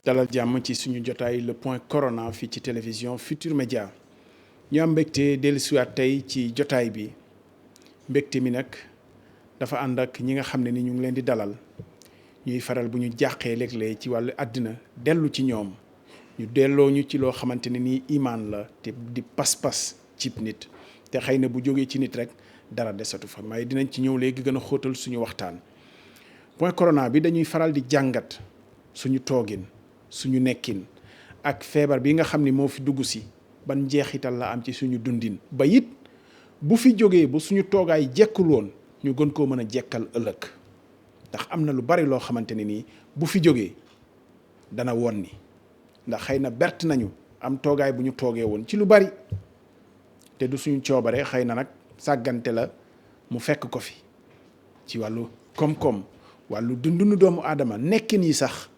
dalal jàmm ci suñu jotaay le point corona fii ci télévision Futur Média ñu am mbégte dellusiwaat tey ci jotaay bi mbégte mi nag dafa ànd ak ñi nga xam ne ni ñu ngi leen di dalal ñuy faral bu ñu jàqee léeg-léeg ci wàllu àddina dellu ci ñoom ñu delloo ñu ci loo xamante ne nii imaan la te di pas-pas cib nit te xëy na bu jógee ci nit rek dara desatu fa waaye dinañ ci ñëw léegi gën a xóotal suñu waxtaan. point corona bi dañuy faral di jàngat suñu toogin suñu nekkin ak feebar bi nga xam ni moo fi dugg si ban njeexital la am ci suñu dundin ba it bu fi jógee ba suñu toogaay jekkul woon ñu gën koo mën a jekkal ëllëg ndax am na lu bari loo xamante ne nii bu fi jógee dana won ni ndax xëy na bert nañu am toogaay bu ñu toogee woon ci lu bari te du suñu coobare xëy na nag sàggante la mu fekk ko fi ci wàllu koom-koom wàllu dundunu doomu aadama nekkin yi sax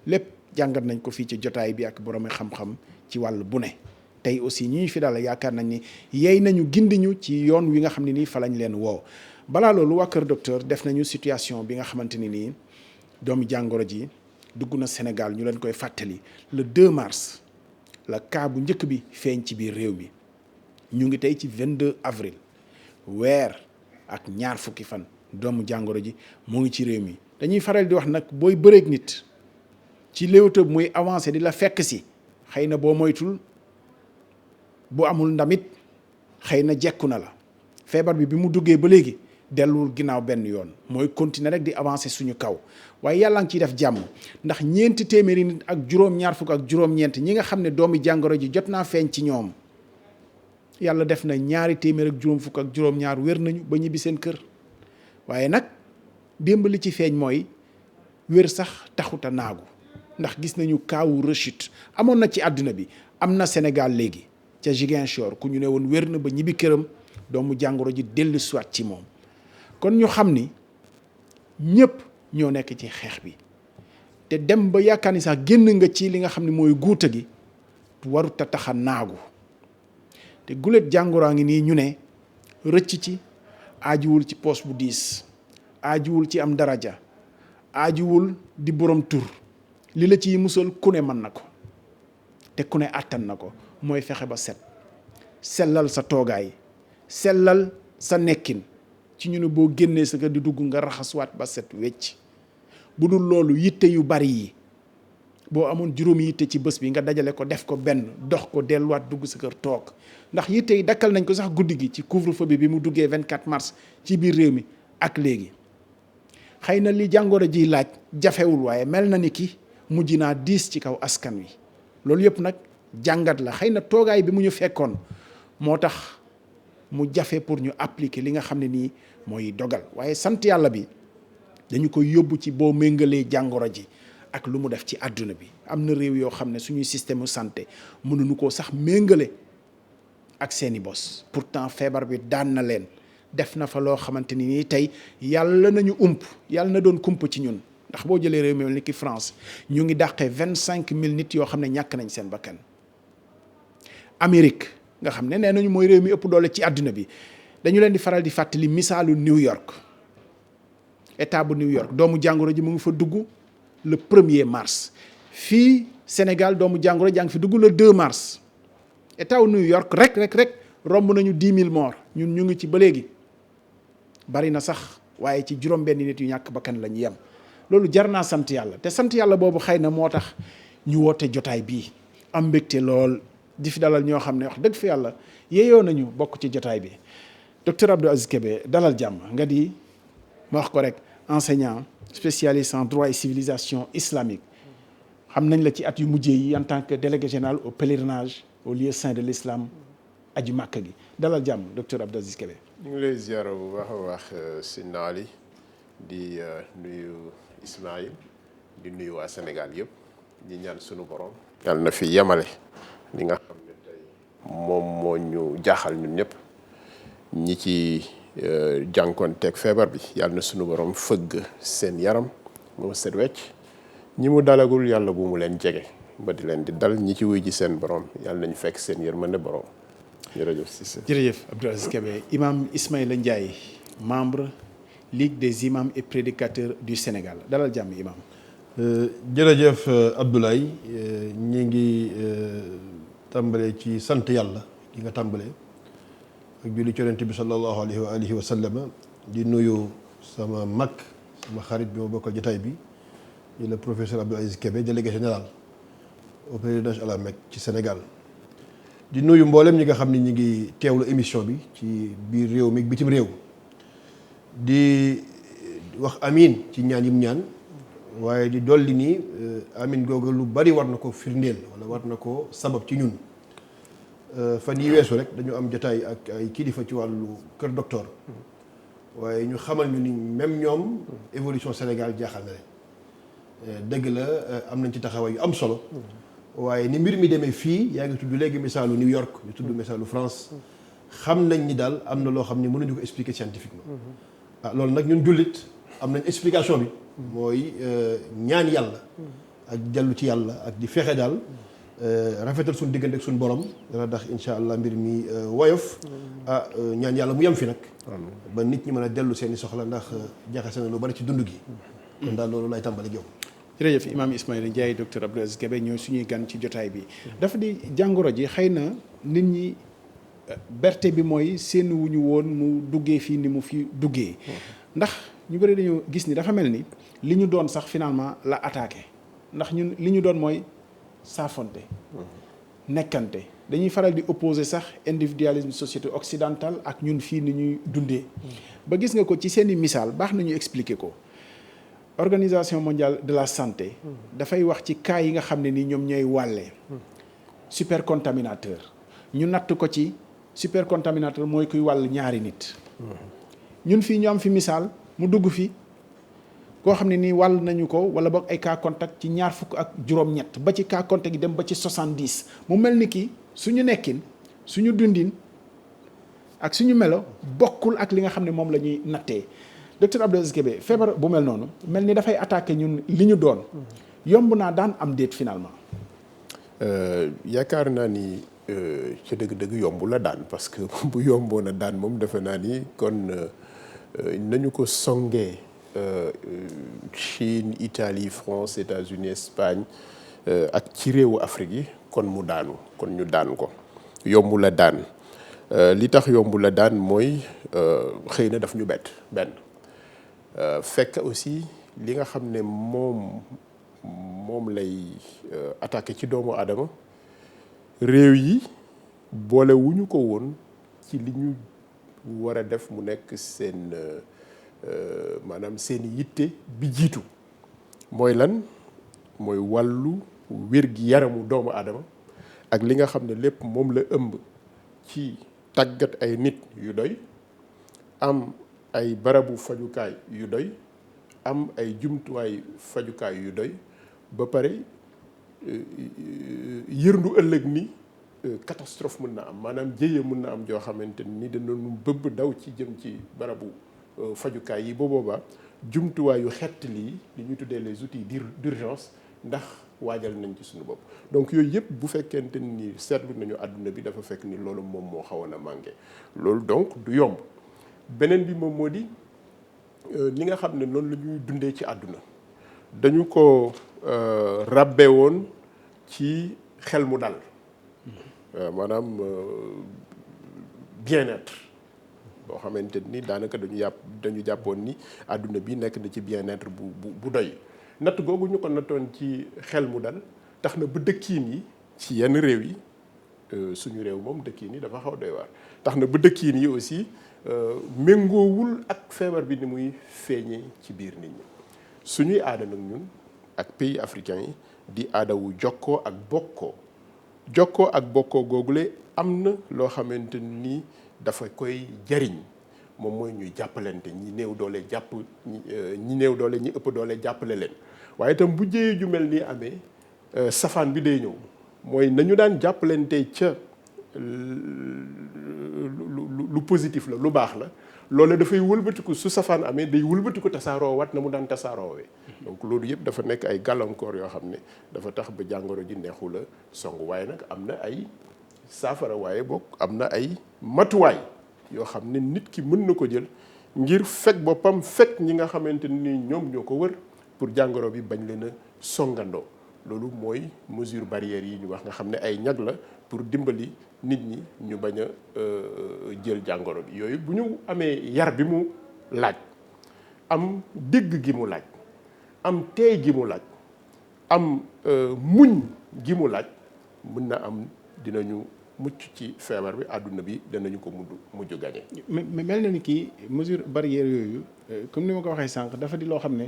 lépp jàngat nañ ko fii ci jotaay bi ak borom xam-xam ci wàllu bu ne tey aussi ñi ñu fi daal yaakaar nañ ni yey nañu gindiñu ci yoon wi nga xam ne nii fa lañ leen woo balaa loolu waa Kër Docteur def nañu situation bi nga xamante ni nii doomu jàngoro ji dugg na Sénégal ñu leen koy fàttali le 2 mars la cas bu njëkk bi feeñ ci biir réew mi ñu ngi tey ci 22 avril weer ak ñaar fukki fan doomu jàngoro ji moo ngi ci réew mi dañuy faral di wax nag booy bëreeg nit ci léewtëb muy avancé di la fekk si xëy na boo moytul bu amul ndamit xëy na jekku na la feebar bi mu duggee ba léegi delluwul ginnaaw benn yoon mooy continuer rek di avancer suñu kaw waaye yàlla ngi ciy def jàmm ndax ñeenti téeméeri nit ak juróom-ñaar fukk ak juróom-ñeent ñi nga xam ne doomu jàngoro ji jot naa feeñ ci ñoom yàlla def na ñaari téeméer ak juróom fukk ak juróom-ñaar wér nañu ba ñibbi seen kër waaye nag démb li ci feeñ mooy wér sax taxuta naagu ndax gis nañu kaawu rechute amoon na ci àdduna bi am na Sénégal léegi ca Ziguinchor ku ñu ne woon wér na ba ñibbi këram doomu jàngoro ji dellu siwaat ci moom kon ñu xam ni ñëpp ñoo nekk ci xeex bi te dem ba yaakaar ni sax génn nga ci li nga xam ne mooy guuta gi warut a tax a naagu te gulet jàngoroa ngi nii ñu ne rëcc ci aajuwul ci poos bu diis aajuwul ci am daraja aajuwul di borom tur li la ciy musal ku ne mën na ko te ku ne àttan na ko mooy fexe ba set sellal sa toogaay sellal sa nekkin ci ñu ne boo génnee sa kër di dugg nga raxaswaat ba set wecc bu dul loolu yitte yu bari yi boo amoon juróomi yitte ci bés bi nga dajale ko def ko benn dox ko delluwaat dugg sa kër toog ndax yitte yi dakkal nañ ko sax guddi gi ci couvre-feu bi mu duggee 24 mars ci biir réew mi ak léegi xëy na li jàngoro ji laaj jafewul waaye mel na ni ki mujj naa diis ci kaw askan wi loolu yëpp nag jàngat la xëy na toogaay bi mu ñu fekkoon moo tax mu jafe pour ñu appliquer li nga xam ne nii mooy dogal waaye sant yàlla bi dañu koy yóbbu ci boo méngalee jàngoro ji ak lu mu def ci àdduna bi am na réew yoo xam ne suñuy système santé mënuñu koo sax méngale ak seeni bos pourtant feebar bi daan na leen def na fa loo xamante ni nii tey yàlla nañu yàlla na doon kump ci ñun ndax boo jëlee réew mi ni ki France ñu ngi dàqee 25,000 nit yoo xam ne ñàkk nañ seen bakkan Amérique nga xam ne nee nañu mooy réew mi ëpp doole ci àdduna bi dañu leen di faral di fàttali misaalu New York état bu New York doomu jàngoro ji mu ngi fa dugg le 1er mars fii Sénégal doomu jàngoro jàng fi dugg le 2 mars état wu New York rek romb nañu 10,000 morts ñun ñu ngi ci ba léegi bari na sax waaye ci juróom-benn nit yu ñàkk bakkan la ñu yem loolu jar naa sant yàlla te sant yàlla boobu xëy na moo tax ñu woote jotaay bii am mbégte lool di fi dalal ñoo xam ne wax dëgg fi yàlla yeeyoo nañu bokk ci jotaay bi docteur Abdou Aziz Kébé dalal jàmm nga di ma wax ko rek enseignant spécialiste en droit et civilisation islamique xam nañ la ci at yu mujjee yi en tant que délégué général au pèlerinage au lieu saint de l'islam aju màkk gi dalal jàmm docteur Abdou Aziz Kébé. ñu ngi lay ziara bu baax a baax Sëñ Ali di nuyu Ismaïl di nuyu waa Sénégal yëpp di ñaan sunu borom. yàlla na fi yemale li nga xam ne tey moom moo ñu jaaxal ñun ñëpp ñi ci jànkoonteeg feebar bi yàlla na sunu borom fëgg seen yaram moo set wecc ñi mu dalagul yàlla bu mu leen jege ba di leen di dal ñi ci wuy ji seen borom yàlla nañu fekk seen yërmande borom. jërëjëf Cissé. jërëjëf Abdou Aziz Kébé imam Ismaïla Ndiaye membre Ligue des imams et prédicateurs du Sénégal dalal jàmm imam. jërëjëf Abdoulaye ñi ngi tàmbalee ci sant yàlla ki nga tàmbalee ak julli ci yonent bi sallallahu alayhi wa alihi wa sallama di nuyu sama mag sama xarit bi ma bokkal jotaay bi di le professeur Abdou Aziz Kébé délégué général au pèlerinage à la Mecque ci Sénégal di nuyu mboolem ñi nga xam ni ñi ngi teewlu émission bi ci biir réew mi bitim réew di wax amin ci ñaan yim ñaan waaye di dolli nii amin googu lu bari war na ko firndeel wala war na ko sabab ci ñun fan yi weesu rek dañu am jotaay ak ay kilifa ci wàllu kër docteur waaye ñu xamal ñu ni même ñoom évolution Sénégal jaaxal na leen dëgg la am nañ ci taxawaay yu am solo waaye ni mbir mi demee fii yaa ngi tudd léegi misaalu New York ñu tudd misaalu France xam nañ ni daal am na loo xam ni mënuñu ko expliquer scientifiquement loolu nag ñun jullit am nañ explication bi mooy ñaan yàlla ak dellu ci yàlla ak di fexe daal rafetal suñu diggante ak suñu borom dana tax insha allah mbir mi woyof ñaan yàlla mu yem fi nag ba nit ñi mën a dellu seeni soxla ndax jaxase na lu bari ci dund gi kon daal loolu lay tàmbali yow. jërëjëf Imam Ismaïla Ndiaye docteur Abdou Aziz Kébé ñooy suñuy gan ci jotaay bi dafa di jàngoro ji xëy na nit ñi berte bi mooy seen wuñu woon mu duggee fii ni mu fi duggee ndax ñu bëri dañu gis ni dafa mel ni li ñu doon sax finalement la attaqué ndax ñun li ñu doon mooy saafonte nekkante dañuy faral di opposer sax individualisme société occidentale ak ñun fii ni ñuy dundee ba gis nga ko ci seeni misaal baax nañu expliquer ko organisation mondiale de la santé dafay wax ci cas yi nga xam ne ni ñoom ñooy wàllee supercontaminateur ñu natt ko ci supercontaminateur mooy kuy wàll ñaari nit ñun fii ñu am fi misaal mu dugg fi koo xam ne nii wàll nañu ko wala boog ay cas contact ci 26 ba ci cas contact yi dem ba ci 70 mu mel ni ki suñu nekkin suñu dundin ak suñu melo bokkul ak li nga xam ne moom la ñuy nattee docteur Abdou Aziz Kébé feebar bu mel noonu mel ni dafay attaqué ñun li ñu doon yomb naa daan am déet finalement. yaakaar naa ni ca dëgg-dëgg yomb la daan parce que bu yomboon a daan moom defe naa ni kon nañu ko songee Chine Italie France États-Unis Espagne ak ci réewu Afrique yi kon mu daanu kon ñu daan ko yomb la daan li tax yomb la daan mooy xëy na daf ñu bett benn fekk aussi li nga xam ne moom lay attaqué ci doomu aadama réew yi boole wuñu ko woon ci li ñu war a def mu nekk seen maanaam seen yitte bi jiitu mooy lan mooy wàllu wér-gi-yaramu doomu aadama ak li nga xam ne lépp moom la ëmb ci tàggat ay nit yu doy am ay barabu fajukaay yu doy am ay jumtuwaay fajukaay yu doy ba pare yërndu ëllëg ni catastrophe mën na am maanaam jéye mën na am joo xamante ni danañu bëbb daw ci jëm ci barabu fajukaay yi ba boobaa jumtuwaay yu xettali yi li ñuy tuddee les outils d'urgence ndax waajal nañ ci suñu bopp donc yooyu yëpp bu fekkente ni seetlu nañu àdduna bi dafa fekk ni loolu moom moo xawoon a manqué loolu donc du yomb beneen bi moom moo di li nga xam ne noonu la ñuy dundee ci àdduna dañu ko rabbe woon ci xel mu dal maanaam bien-être boo xamante ni daanaka dañu jàppoon ni àdduna bi nekk na ci bien-être bu doy natt googu ñu ko nattoon ci xel mu dal tax na ba dëkkiin yi ci yenn réew yi suñu réew moom dëkkiin yi dafa xaw doy waar tax na ba dëkkiin yi aussi méngoowul ak feebar bi ni muy feeñee ci biir nit ñi suñuy aada nag ñun ak pays africains yi di aada wu jokkoo ak bokkoo googule am na loo xamante ni dafa koy jariñ moom mooy ñuy jàppalante ñi néew doole jàpp ñi néew doole ñi ëpp doole jàppale leen waaye itam bu jëyee ju mel ni amee safaan bi day ñëw mooy nañu daan jàppalante ca lu positif la lu baax la loolu dafay wëlbatiku su safaan amee day wëlbatiku tasaaroo wat na mu daan tasaaroowee donc loolu yëpp dafa nekk ay gàllankoor yoo xam ne dafa tax ba jàngoro ji neexu la song waaye nag am na ay saafara waaye boog am na ay matuwaay yoo xam ne nit ki mën na ko jël ngir fekk boppam fekk ñi nga xamante ni ñoom ñoo ko wër pour jàngoro bi bañ leen a songandoo loolu mooy mesure barrière yi ñu wax nga xam ne ay ñag la pour dimbali nit ñi ñu bañ a jël jàngoro bi yooyu bu ñu amee yar bi mu laaj am dégg gi mu laaj am teey gi mu laaj am muñ gi mu laaj mën na am dinañu mucc ci feebar bi àdduna bi danañu ko mujj gañe. mais mel na ni kii mesure barrière yooyu comme ni ma ko waxee sànq dafa di loo xam ne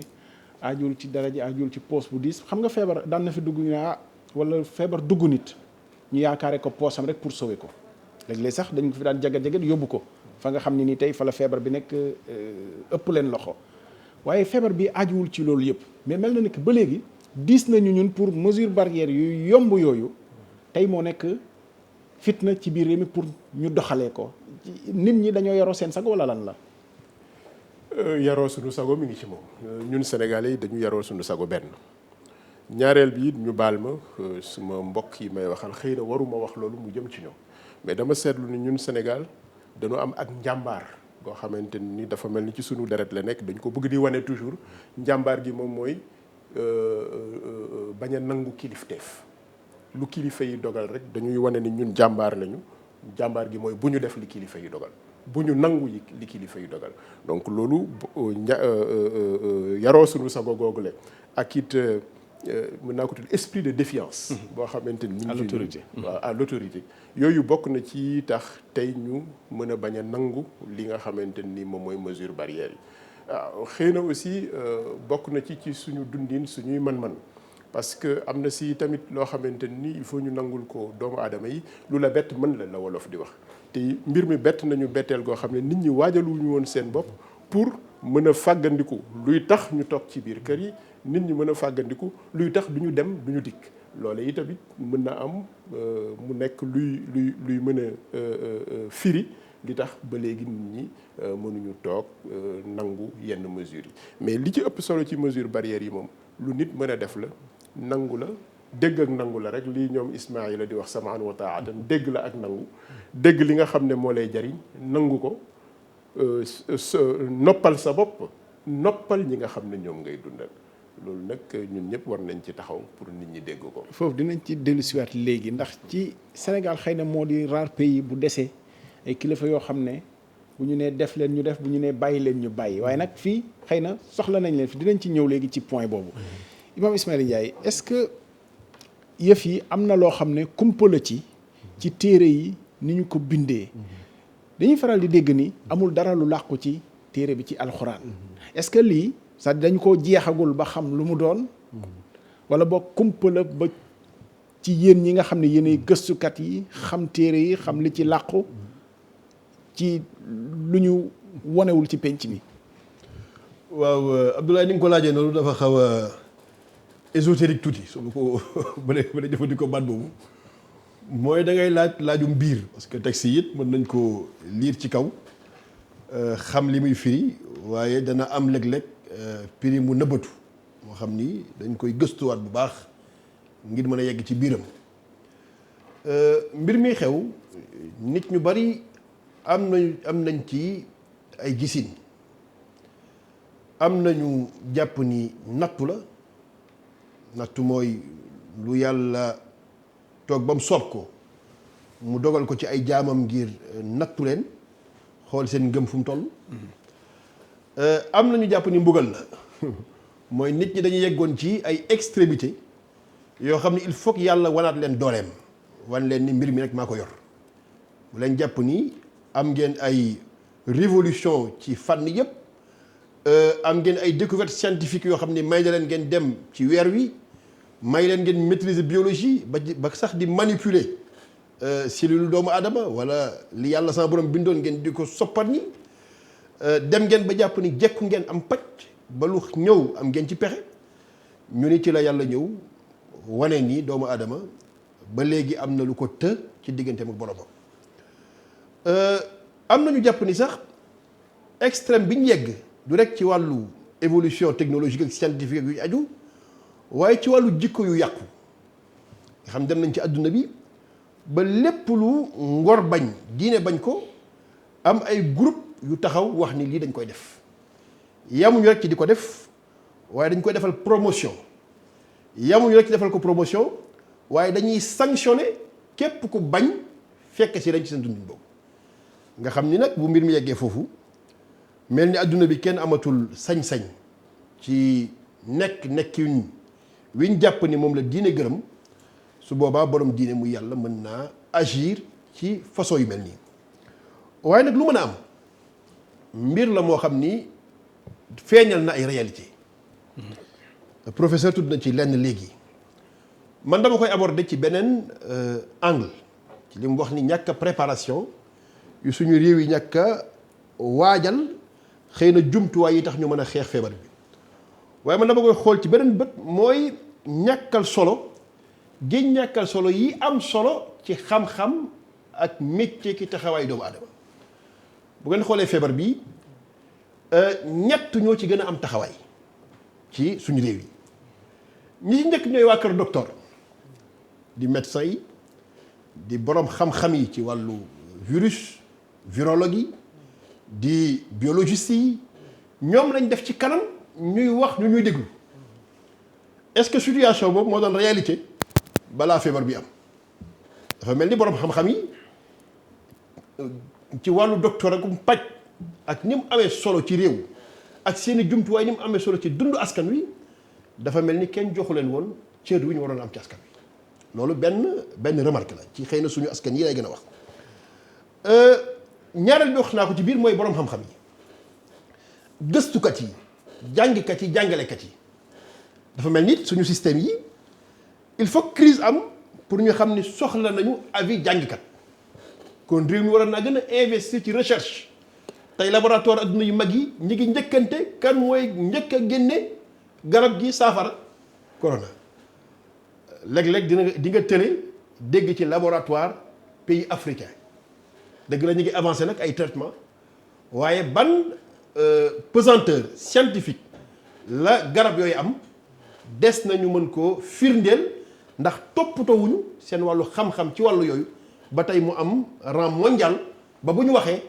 aajul ci dara ji aajul ci poos bu diis xam nga feebar daan na fi dugg ñu ne wala feebar dugg nit ñu yaakaare ko poosam rek pour sauver ko léeg-léeg sax dañ ko fi daan jagat-jagat yóbbu ko fa nga xam ne nii tey fa la feebar bi nekk ëpp leen loxo waaye feebar bi aajuwul ci loolu yëpp mais mel na ni que ba léegi diis nañu ñun pour mesure barrière yu yomb yooyu tey moo nekk fitna ci biir réew mi pour ñu doxalee ko nit ñi dañoo yaroo seen sago wala lan la. yaroo suñu sago mi ngi ci moom ñun Sénégalais yi dañu yaroo suñu sago benn ñaareel bi it ñu baal ma suma mbokk yi may waxal xëy na waruma wax loolu mu jëm ci ñoom mais dama seetlu ni ñun Sénégal dañoo am ak njàmbaar goo xamante ni dafa mel ni ci suñu deret la nekk dañ ko bëgg di wane toujours njàmbaar gi moom mooy bañ a nangu kilifteef lu kilifa yi dogal rek dañuy wane ni ñun jàmbaar lañu jàmbaar gi mooy bu ñu def li kilifa yi dogal bu ñu nangu li kilifa yi dogal donc loolu yaroo suñu sago googule ak it mën naa ko tudd esprit de défiance boo xamante ni à l'autorité waaw à l'autorité yooyu bokk na ci tax tey ñu mën a bañ a nangu li nga xamante ni moom mooy mesure barrière yi waaw xëy na aussi bokk na ci suñu dundin suñuy man-man parce que am na si tamit loo xamante ni il faut ñu nangul ko doomu aadama yi lu la bett mën la wolof di wax te mbir mi bett nañu betteel goo xam ne nit ñi waajaluñu woon seen bopp pour mën a fàggandiku luy tax ñu toog ci biir kër yi nit ñi mën a fàggandiku luy tax du ñu dem du ñu dikk loole yi tamit mën na am mu nekk luy mën a firi li tax ba léegi nit ñi mënuñu toog nangu yenn mesures yi mais li ci ëpp solo ci mesure barrière yi moom lu nit mën a def la nangu la dégg ak nangu la rek lii ñoom Ismaïla di wax samaan wa taatan dégg la ak nangu dégg li nga xam ne moo lay jariñ nangu ko noppal sa bopp noppal ñi nga xam ne ñoom ngay dundal loolu nag ñun ñëpp war nañ ci taxaw pour nit ñi dégg ko. foofu dinañ ci dellusiwaat léegi ndax ci Sénégal xëy na moo di rare pays bu desee ay kilifa yoo xam ne bu ñu nee def leen ñu def bu ñu nee bàyyi leen ñu bàyyi waaye nag fii xëy na soxla nañ leen fi dinañ ci ñëw léegi ci point boobu. Imam Ismaïla Ndiaye est-ce que yëf yi am na loo xam ne kumpa la ci téere yi ni ñu ko bindee dañuy faral di dégg ni amul dara lu làqu ci téere bi ci alxuraan est-ce que lii sax dañ koo jeexagul ba xam lu mu doon wala boog kumpa la ba ci yéen ñi nga xam ne yéenay gëstukat yi xam téere yi xam li ci làqu ci lu ñu wonewul ci penc mi. waaw Abdoulaye ni nga ko laajee noonu dafa xaw a ésotérique tuuti su ma ko ba dee jëfandikoo baat boobu mooy da ngay laajum biir parce que texte yi it mën nañ ko liir ci kaw xam li muy firi waaye dana am léeg-léeg firi mu nëbbatu moo xam ni dañ koy gëstuwaat bu baax ngir mën a yegg ci biiram mbir mi xew nit ñu bari am nañ ci ay gisin am nañu jàpp ni nattu la nattu mooy lu yàlla toog ba mu soob ko mu dogal ko ci ay jaamam ngir nattu leen xool seen ngëm fu mu toll am nañu jàpp ni mbugal la mooy nit ñi dañuy yeggoon ci ay extrémité yoo xam ne il faut que yàlla wanaat leen dooleem wan leen ni mbir mi rek maa ko yor bu leen jàpp ni am ngeen ay révolution ci fànn yëpp am ngeen ay découvertes scientifiques yoo xam ne may na leen ngeen dem ci weer wi may leen ngeen maîtriser biologie ba sax di manipuler cellule doomu aadama wala li yàlla sama borom bindoon ngeen di ko soppar ñi dem ngeen ba jàpp ni jekku ngeen am paj ba lu ñëw am ngeen ci pexe ñu ni ci la yàlla ñëw wane ni doomu aadama ba léegi am na lu ko të ci digganteem ak boromam am na ñu jàpp ni sax extrême bi ñu yegg du rek ci wàllu évolution technologique ak scientifique yu aju waaye ci wàllu jikko yu yàqu nga xam dem nañ ci àdduna bi ba lépp lu ngor bañ diine bañ ko am ay groupe yu taxaw wax ni lii dañ koy def yamuñu rek ci di ko def waaye dañ koy defal promotion yamuñu rek ci defal ko promotion waaye dañuy sanctionner képp ku bañ fekk si dañ ci seen dundin boobu nga xam ni nag bu mbir mi yeggee foofu mel ni adduna bi kenn amatul sañ-sañ ci nekkin wiñ jàpp ni moom la diine gërëm su boobaa borom diine mu yàlla mën naa agir ci façon yu mel nii waaye nag lu mën a am mbir la moo xam ni feeñal na ay réalité professeur tudd na ci lenn léegi man dama koy aborder ci beneen angle ci li mu wax ni ñàkk a préparation yu suñu réew yi ñàkk a waajal xëy na jumtuwaay yi tax ñu mën a xeex feebar bi waaye man dama koy xool ci beneen bët mooy ñàkkal solo gi ñàkkal solo yi am solo ci xam-xam ak métier ki taxawaay doomu aadama bu ngeen xoolee feebar bi ñett ñoo ci gën a am taxawaay ci suñu réew yi ñi ci njëkk ñooy waa kër docteur di médecin yi di borom xam-xam yi ci wàllu virus virologue yi di biologiste yi ñoom lañ def ci kanam ñuy wax ñu ñuy déglu est-ce que situation boobu moo doon réalité balaa feebar bi am dafa mel ni borom xam-xam yi ci wàllu docteur ak paj ak ni mu amee solo ci réew ak seeni jumtuwaay ni mu amee solo ci dundu askan wi dafa mel ni kenn joxu leen woon cër wi ñu waroon am ci askan wi loolu benn remarque la ci xëy na suñu askan yi lay gën a wax ñaareel bi wax naa ko ci biir mooy borom xam-xam yi gëstukat yi jàngkat yi jàngalekat yi dafa mel ni suñu système yi il faut que crise am pour ñu xam ni soxla nañu avis jàngkat kon réew mi waroon naa gën a investir ci recherche tey laboratoire adduna yu mag yi ñi ngi njëkkante kan mooy njëkk a génne garab gi saafara corona léeg-léeg di nga tële dégg ci laboratoire pays africain dëgg la ñu ngi avancé nag ay traitement waaye ban pesanteur scientifique la garab yooyu am des nañu mën koo firndeel ndax toppatoowuñu seen wàllu xam-xam ci wàllu yooyu ba tey mu am rang mondial ba bu ñu waxee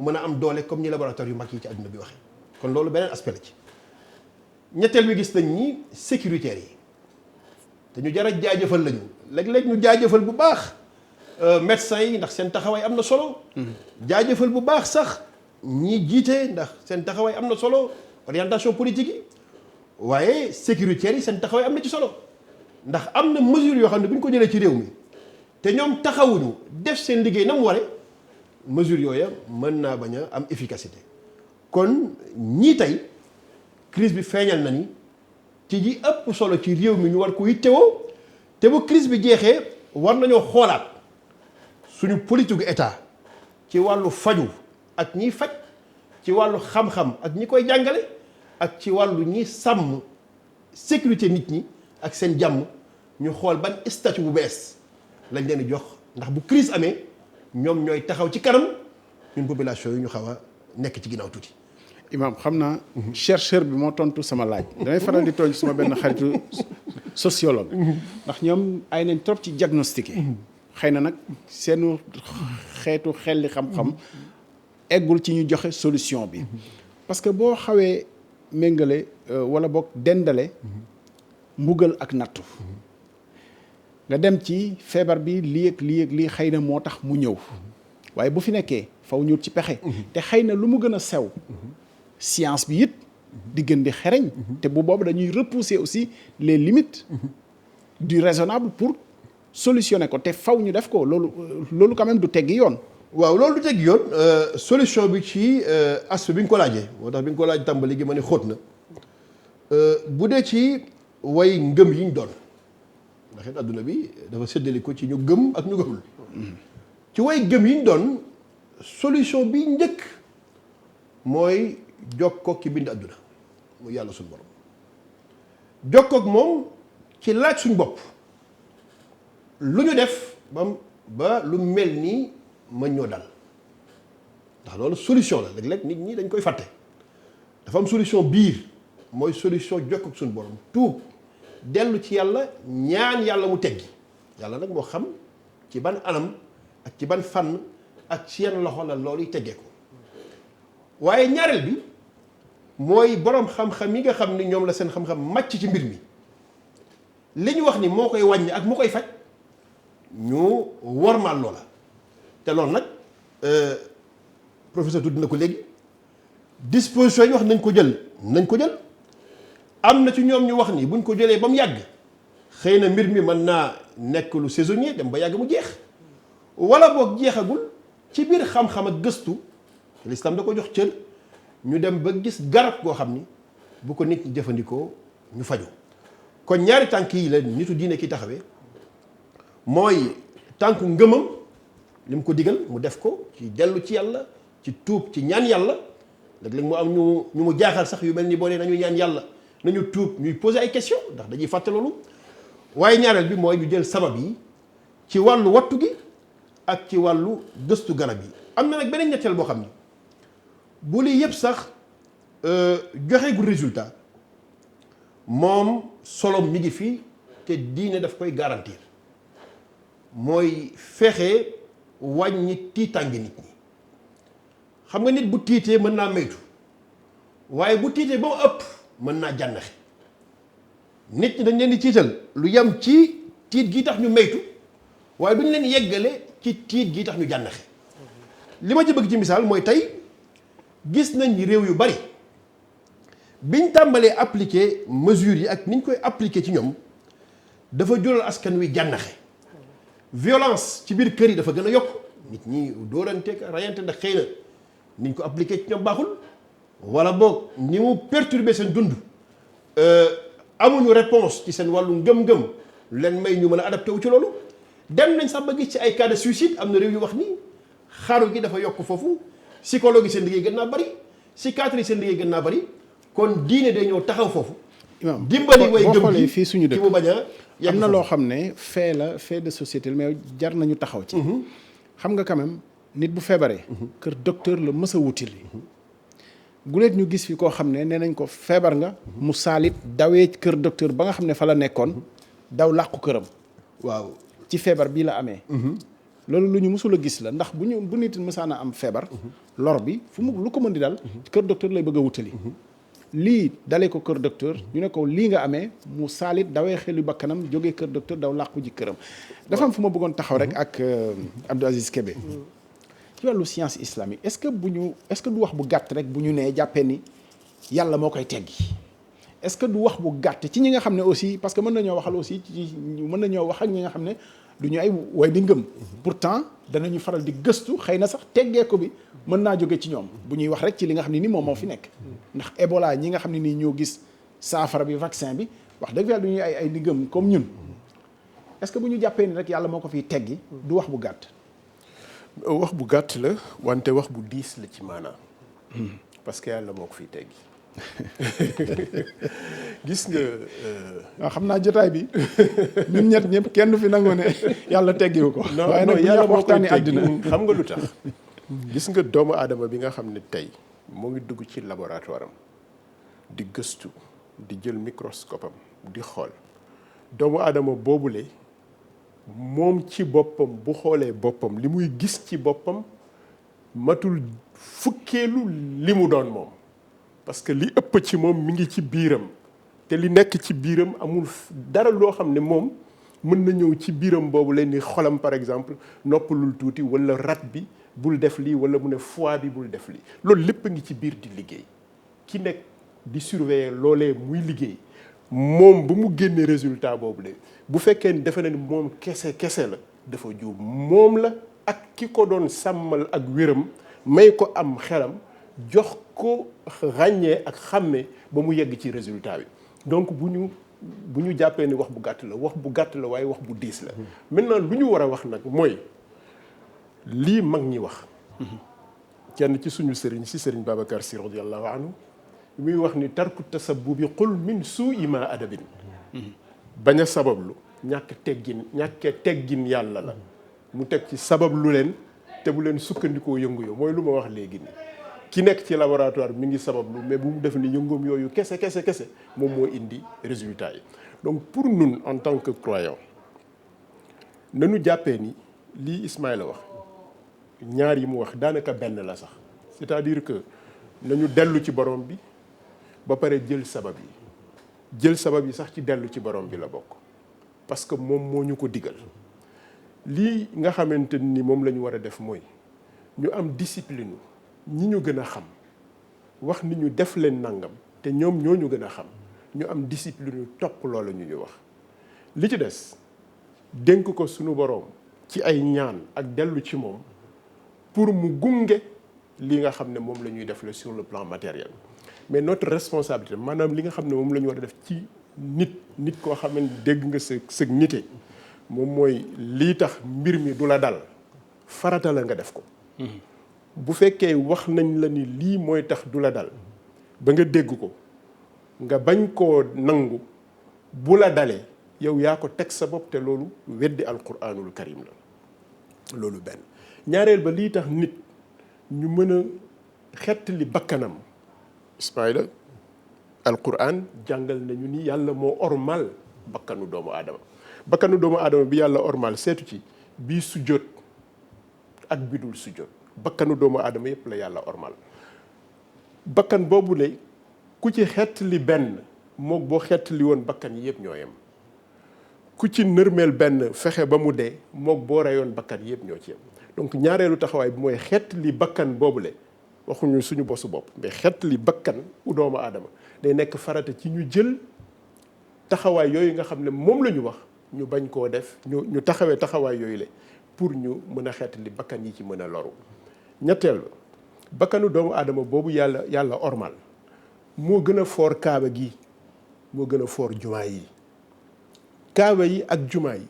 mën a am doole comme ni laboratoire yu mag yi ci àdduna bi waxee kon loolu beneen aspect la ci ñetteel bi gis nañ ni sécuritaires yi te ñu jar a jaajëfal lañu léeg-léeg ñu jaajëfal bu baax médecins yi ndax seen taxawaay am na solo jaajëfal bu baax sax ñi jiite ndax seen taxawaay am na solo orientation politique yi waaye sécuritaires yi seen taxawaay am na ci solo ndax am na mesure yoo xam ne bu ñu ko jëlee ci réew mi te ñoom taxawuñu def seen liggéey na mu ware mesure yooya mën naa bañ a am efficacité kon ñii tey crise bi feeñal na ni ci ji ëpp solo ci réew mi ñu war ko yittewoo te bu crise bi jeexee war nañoo xoolaat suñu politique état ci wàllu faju ak ñiy faj ci wàllu xam-xam ak ñi koy jàngale ak ci wàllu ñi sàmm sécurité nit ñi ak seen jàmm ñu xool ban statut bu bees lañ leen di jox ndax bu crise amee ñoom ñooy taxaw ci kanam ñun population yi ñu xaw a nekk ci ginnaaw tuuti. Imaam xam naa chercheur bi moo tontu sama laaj damay faral di tooñ sama benn xaritu sociologue ndax ñoom ay nañ trop ci diagnostiqué xëy na nag seenu xeetu xelli xam-xam eggul ci ñu joxe solution bi parce que boo xawee méngale wala boog dendale mbugal ak nattu nga dem ci feebar bi lii ak lii xëy na moo tax mu ñëw waaye bu fi nekkee faw ñu ci pexe te xëy na lu mu gën a sew science bi it di gën di xereñ te bu boobu dañuy repousser aussi les limites du raisonnable pour solutionner ko te faw ñu def ko loolu quand même du teggi yoon. waaw loolu du teggi yoon solution bi ci aspect bi nga ko laajee moo tax bi nga ko laaj tàmbali gi ma ne xóot na bu dee ci way ngëm yi ñu doon ndax it adduna bi dafa séddale ko ci ñu gëm ak ñu gëmul ci way gëm yi ñu doon solution bi njëkk mooy jokkoog ki bind adduna mu yàlla suñu borom jokkoog moom ci laaj suñu bopp lu ñu def ba lu mel nii mën ñoo dal ndax loolu solution la léeg-léeg nit ñi dañ koy fàtte dafa am solution biir mooy solution jokkoog suñu borom tuub dellu ci yàlla ñaan yàlla mu teggi yàlla nag moo xam ci ban anam ak ci ban fànn ak ci yenn loxo la loolu yi teggee ko waaye ñaareel bi mooy borom xam-xam yi nga xam ni ñoom la seen xam-xam màcc ci mbir mi li ñu wax ni moo koy wàññi ak moo koy faj ñu wormaal loola te loolu nag professeur tudd na ko léegi disposition yi wax nañ ko jël am na ci ñoom ñu wax ni buñ ko jëlee ba mu yàgg xëy na mbir mi mën naa nekk lu saisonnier dem ba yàgg mu jeex wala boog jeexagul ci biir xam-xam ak gëstu l'islam da ko jox cër ñu dem ba gis garab goo xam ni bu ko nit ñi jëfandikoo ñu faju kon ñaari tànk yi la nitu diine ki taxawee mooy tànku ngëmam li mu ko digal mu def ko ci dellu ci yàlla ci tuub ci ñaan yàlla léeg-léeg mu am ñu mu jaaxal sax yu mel ni boo nee nañu ñaan yàlla nañu tuub ñuy poser ay questions ndax dañuy fàtte loolu waaye ñaareel bi mooy ñu jël sabab yi ci wàllu wattu gi ak ci wàllu gëstu garab yi am na nag beneen ñetteel boo xam ni bu lii yëpp sax joxe gu résultat moom solom mi ngi fii te diine daf koy garantir mooy fexe wàññi tiitaange nit ñi xam nga nit bu tiitee mën naa maytu waaye bu tiitee ba mu ëpp mën naa jànnaxe nit ñi dañ leen di tiital lu yem ci tiit gi tax ñu maytu waaye duñ leen yeggale ci tiit gi tax ñu jànnaxe li ma ci bëgg ci misaal mooy tey gis nañ ni réew yu bari biñ tàmbalee appliquer mesures yi ak niñ koy appliquer ci ñoom dafa jural askan wi jànnaxe violence ci biir kër yi dafa gën a yokk nit ñi dóoranteeg rayante ndax xëy na niñ ko appliquer ci ñoom baaxul wala boog ni mu perturber seen dund amuñu réponse ci seen wàllu ngëm-ngëm leen may ñu mën a adapté wu ci loolu dem nañ sax ba gis ci ay cas de suicide am na réew yu wax ni xaru gi dafa yokk foofu psychologue yi seen liggéey gën naa bari psychiatre yi seen liggéey gën naa bari kon diine day ñëw taxaw foofu. imaam dimbali way boo gëm xoolee fii suñu dëkk ci mu bañ a am na loo xam ne fait la fait de société mais jar nañu taxaw ci. xam nga quand même nit bu feebaree. kër docteur la mës a wutil. guleet ñu gis fi koo xam ne nee nañ ko feebar nga. mu saalit dawee kër docteur ba nga xam ne fa la nekkoon. daw làqu këram. waaw ci feebar bii la amee. loolu lu ñu mësul a gis la ndax bu nit mësaan a am feebar. lor bi fu mu lu ko mën di dal. kër docteur lay bëgg a wutali. lii dalee ko kër docteur ñu ne ko lii nga amee mu saalit dawee xelu bakkanam jógee kër docteur daw làqu ji këram. dafa am fu ma bëggoon taxaw rek ak Abdou Aziz Kébé. ci wàllu science islamique est-ce que du wax bu gàtt rek bu ñu nee jàppee ni yàlla moo koy teggi est-ce que du wax bu gàtt ci ñi nga xam ne aussi parce que mën nañoo waxal aussi mën nañoo wax ak ñi nga xam ne du ñu ay way di ngëm pourtant danañu faral di gëstu xëy na sax teggeeko bi mën naa jóge ci ñoom bu ñuy wax rek ci li nga xam ne ni moom moo fi nekk ndax Ebola ñi nga xam ne nii ñoo gis saafara bi vaccin bi wax dëgg yàlla du ñuy ay di ngëm comme ñun est-ce que bu ñu jàppee ni rek yàlla moo ko fiy teggi du wax bu gàtt. wax bu gàtt la wante wax bu diis la ci maanaam parce que yàlla moo ko fiy teggi gis nga. waaw xam naa jotaay bi ñun ñett ñëpp kenn fi nangu ne yàlla teggiwu ko. waaye nag yàlla moo koy teggi xam nga lu tax. gis nga doomu aadama bi nga xam ne tey moo ngi dugg ci laboratoire am di gëstu di jël microscope am di xool doomu aadama boobule. moom ci boppam bu xoolee boppam li muy gis ci boppam matul fukkeelu li mu doon moom parce que li ëpp ci moom mi ngi ci biiram te li nekk ci biiram amul dara loo xam ne moom mën na ñëw ci biiram boobu leen ni xolam par exemple noppalul tuuti wala rat bi bul def lii wala mu ne foie bi bul def lii loolu lépp a ngi ci biir di liggéey ki nekk di surveiller loolee muy liggéey moom bu mu génnee résultat boobu de bu fekkee ni defe na ni moom kese la dafa juum moom la ak ki ko doon sàmmal ak wéram may ko am xelam jox ko ràññee ak xàmmee ba mu yegg ci résultat bi donc bu ñu jàppee ni wax bu gàtt la waaye wax bu diis la maintenant lu ñu war a wax nag mooy lii mag ñi wax kenn ci suñu sëriñ si sëriñ Babacar Sy radiyallahu anhu muy wax ni tarku tasabbubi qul min suu'i ma adabin bañ a sabablu ñàkkee teggin yàlla la mu teg ci sabablu leen te bu leen sukkandikoo yëngu yo mooy lu ma wax léegi nii ki nekk ci laboratoire mi ngi sabablu mais bu mu def ni yëngoom yooyu kese moom moo indi résultat yi donc pour nous en tant que croyants nañu jàppee ni lii Ismaïla wax ñaar yi mu wax daanaka benn la sax c'est-à-dire que nañu dellu ci borom bi ba pare jël sabab yi sax ci dellu ci borom bi la bokk parce que moom moo ñu ko digal. lii nga xamante ni moom la ñu war a def mooy ñu am discipline ñi ñu gën a xam wax ni ñu def leen nangam te ñoom ñoo ñu gën a xam ñu am discipline topp loolu ñu wax. li ci des dénk ko sunu boroom ci ay ñaan ak dellu ci moom pour mu gunge li nga xam ne moom la ñuy def la sur le plan matériel mais notre responsabilité maanaam li nga xam ne moom la ñu war a def ci nit koo xam ne dégg nga sa nite moom mooy lii tax mbir mi du la dal farata la nga def ko. bu fekkee wax nañ la ni lii mooy tax du la dal ba nga dégg ko nga bañ koo nangu bu la dalee yow yaa ko teg sa bopp te loolu weddi alquranul karim la loolu benn. ñaareel ba lii tax nit ñu mën a xettali bakkanam Ismaïla alquran jàngal nañu ni yàlla moo ormal bakkanu doomu aadama bi yàlla ormal seetu ci bii sujjóot ak bi dul sujjóot bakkanu doomu aadama yépp la yàlla ormal bakkan boobu ne ku ci xettali benn mook boo xettali woon bakkan yi yépp ñoo yem ku ci nërmeel benn fexe ba mu dee mook boo reyoon bakkan yépp ñoo ci yem donc ñaareelu taxawaay bi mooy xettali bakkan boobule waxuñu suñu bosu bopp mais xettali bakkan u doomu aadama day nekk farata ci ñu jël taxawaay yooyu nga xam ne moom la ñu wax ñu bañ koo def ñu taxawee taxawaay yooyu la pour ñu mën a xettali bakkan yi ci mën a loru. ñetteel bakkanu doomu aadama boobu yàlla ormal moo gën a foor kaaba gi moo gën a foor jumaa yi kaaba yi ak jumaa yi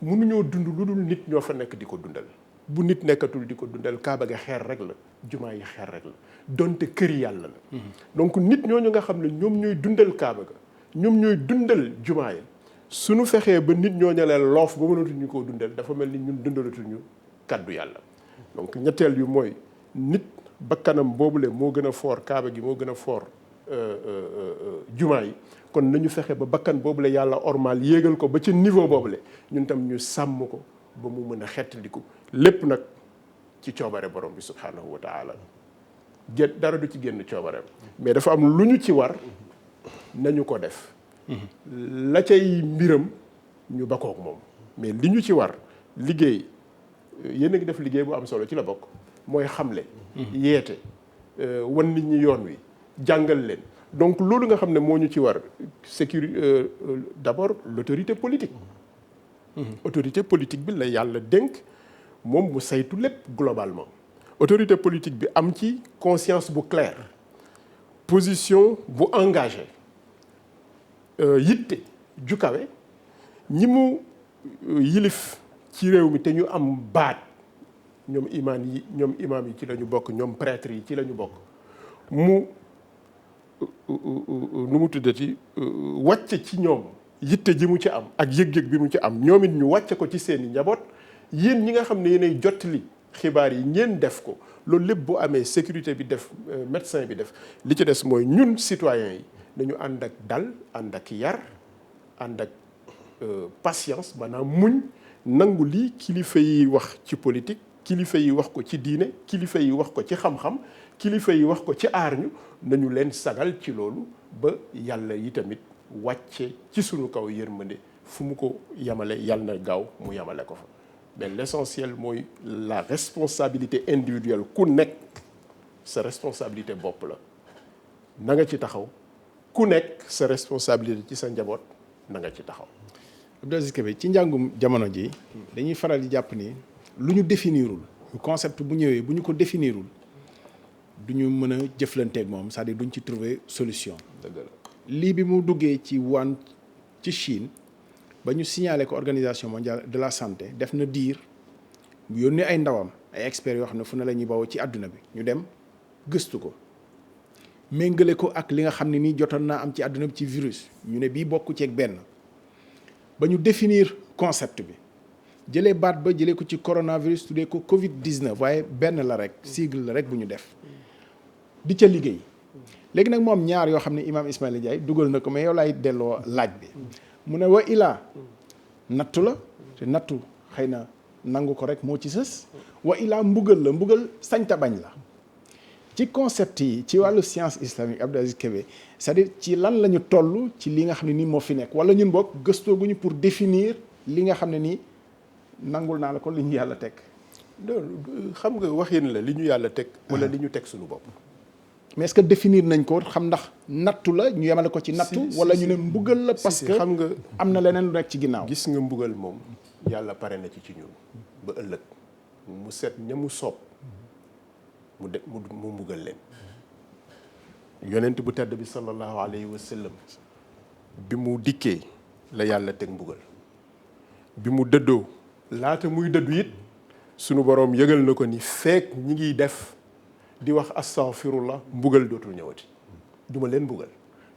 mënuñoo dund lu dul nit ñoo fa nekk di ko dundal bu nit nekkatul di ko dundal kaaba ga xeer rek la jumaa yi xeer rek la donte këri yàlla la. donc nit ñooñu nga xam ne ñoom ñooy dundal kaaba ga ñoom ñooy dundal jumaa yi suñu fexee ba nit ñooñu leen loof ba mënatuñu koo dundal dafa mel ni ñun dundalatuñu kàddu yàlla. donc ñetteel bi mooy nit bakkanam boobule moo gën a foor kaaba gi moo gën a foor jumaa yi kon nañu fexe ba bakkan boobule yàlla ormal yéegal ko ba ci niveau boobule ñun tam ñu sàmm ko ba mu mën a xettaliku lépp nag ci coobare borom bi subhanahu wa taala dara du ci génn coobareem mais dafa am lu ñu ci war nañu ko def la cay mbiram ñu bakkook moom mais li ñu ci war liggéey yéen a ngi def liggéey bu am solo ci la bokk mooy xamle yeete wan nit ñi yoon wi jàngal leen donc loolu nga xam ne moo ñu ci war sécurité d'abord l'autorité politique autorité politique bi la yàlla dénk moom mu saytu lépp globalement autorité politique bi am ci conscience bu claire position bu engagée yitte ju kawe ñi mu yilif ci réew mi te ñu am baat ñoom imaam yi ci la ñu bokk ñoom prêtre yi ci la ñu bokk mu nu mu tuddati wàcce ci ñoom yitte ji mu ci am ak yëg-yëg bi mu ci am ñoom it ñu wàcce ko ci seeni njaboot yéen ñi nga xam ne yéenay jottali xibaar yi ngeen def ko loolu lépp bu amee sécurité bi def médecin bi def li ci des mooy ñun citoyens yi dañu ànd ak dal ànd ak yar ànd ak patience maanaam muñ nangu lii kilifa yi wax ci politique kilifa yi wax ko ci diine kilifa yi wax ko ci xam-xam kilifa yi wax ko ci aar ñu nañu leen sagal ci loolu ba yàlla yi tamit wàcce ci sunu kaw yërmande fu mu ko yamale yàlla na gaaw mu yamale ko fa mais l'essentiel mooy la responsabilité individuelle ku nekk sa responsabilité bopp la na nga ci taxaw ku nekk sa responsabilité ci sa njaboot na nga ci taxaw. Abdou Aziz Kébé ci njàngum jamono ji dañuy faral di jàpp ni lu ñu définirul concept bu ñëwee bu ñu ko définirul du ñu mën a jëflanteeg moom c'est-à-dire duñ ci trouver solution. dëgg la lii bi mu duggee ci Wuhan ci Chine ba ñu signalé ko organisation mondiale de la santé def na diir mu yónnee ay ndawam ay experts yoo xam ne fu ne la ñuy bawoo ci àdduna bi ñu dem gëstu ko méngale ko ak li nga xam ne nii jotoon naa am ci àdduna bi ci virus ñu ne bii bokku ceeg benn ba ñu définir concept bi jëlee baat ba jëlee ko ci coronavirus tuddee ko Covid 19 waaye benn la rek sigle la rek bu ñu def di ca liggéey léegi nag moom ñaar yoo xam ne imaam Ismaïla Ndiaye dugal na ko mais yow laay delloo laaj bi mu ne wa ilaa nattu la te nattu xëy na nangu ko rek moo ci sës wa ilaa mbugal la mbugal sañta bañ la ci concept yi ci wàllu science islamique Abdou Aziz Kébé c'est-à-dire ci lan la ñu toll ci li nga xam ne nii moo fi nekk wala ñun boog gëstooguñu pour définir li nga xam ne nii nangul naa la ko li ñu yàlla teg. xam nga waxin la li ñu yàlla teg wala li ñu teg suñu bopp. mais est-ce que définir nañ ko xam ndax nattu la ñu yemale ko ci nattu wala ñu ne mbugal la parce que xam nga am na leneen lu nekk ci ginnaaw. gis nga mbugal moom yàlla pare na ci ñun ba ëllëg mu seet ña mu soob mu mbugal leen. yonent bu tedd bi sallallahu alayhi wa sallam bi mu dikkee la yàlla teg mbugal bi mu dëddoo laata muy dëddu it sunu boroom yëgal na ko ni feek ñi ngiy def di wax astaghfirullah mbugal dootul ñëwati duma leen mbugal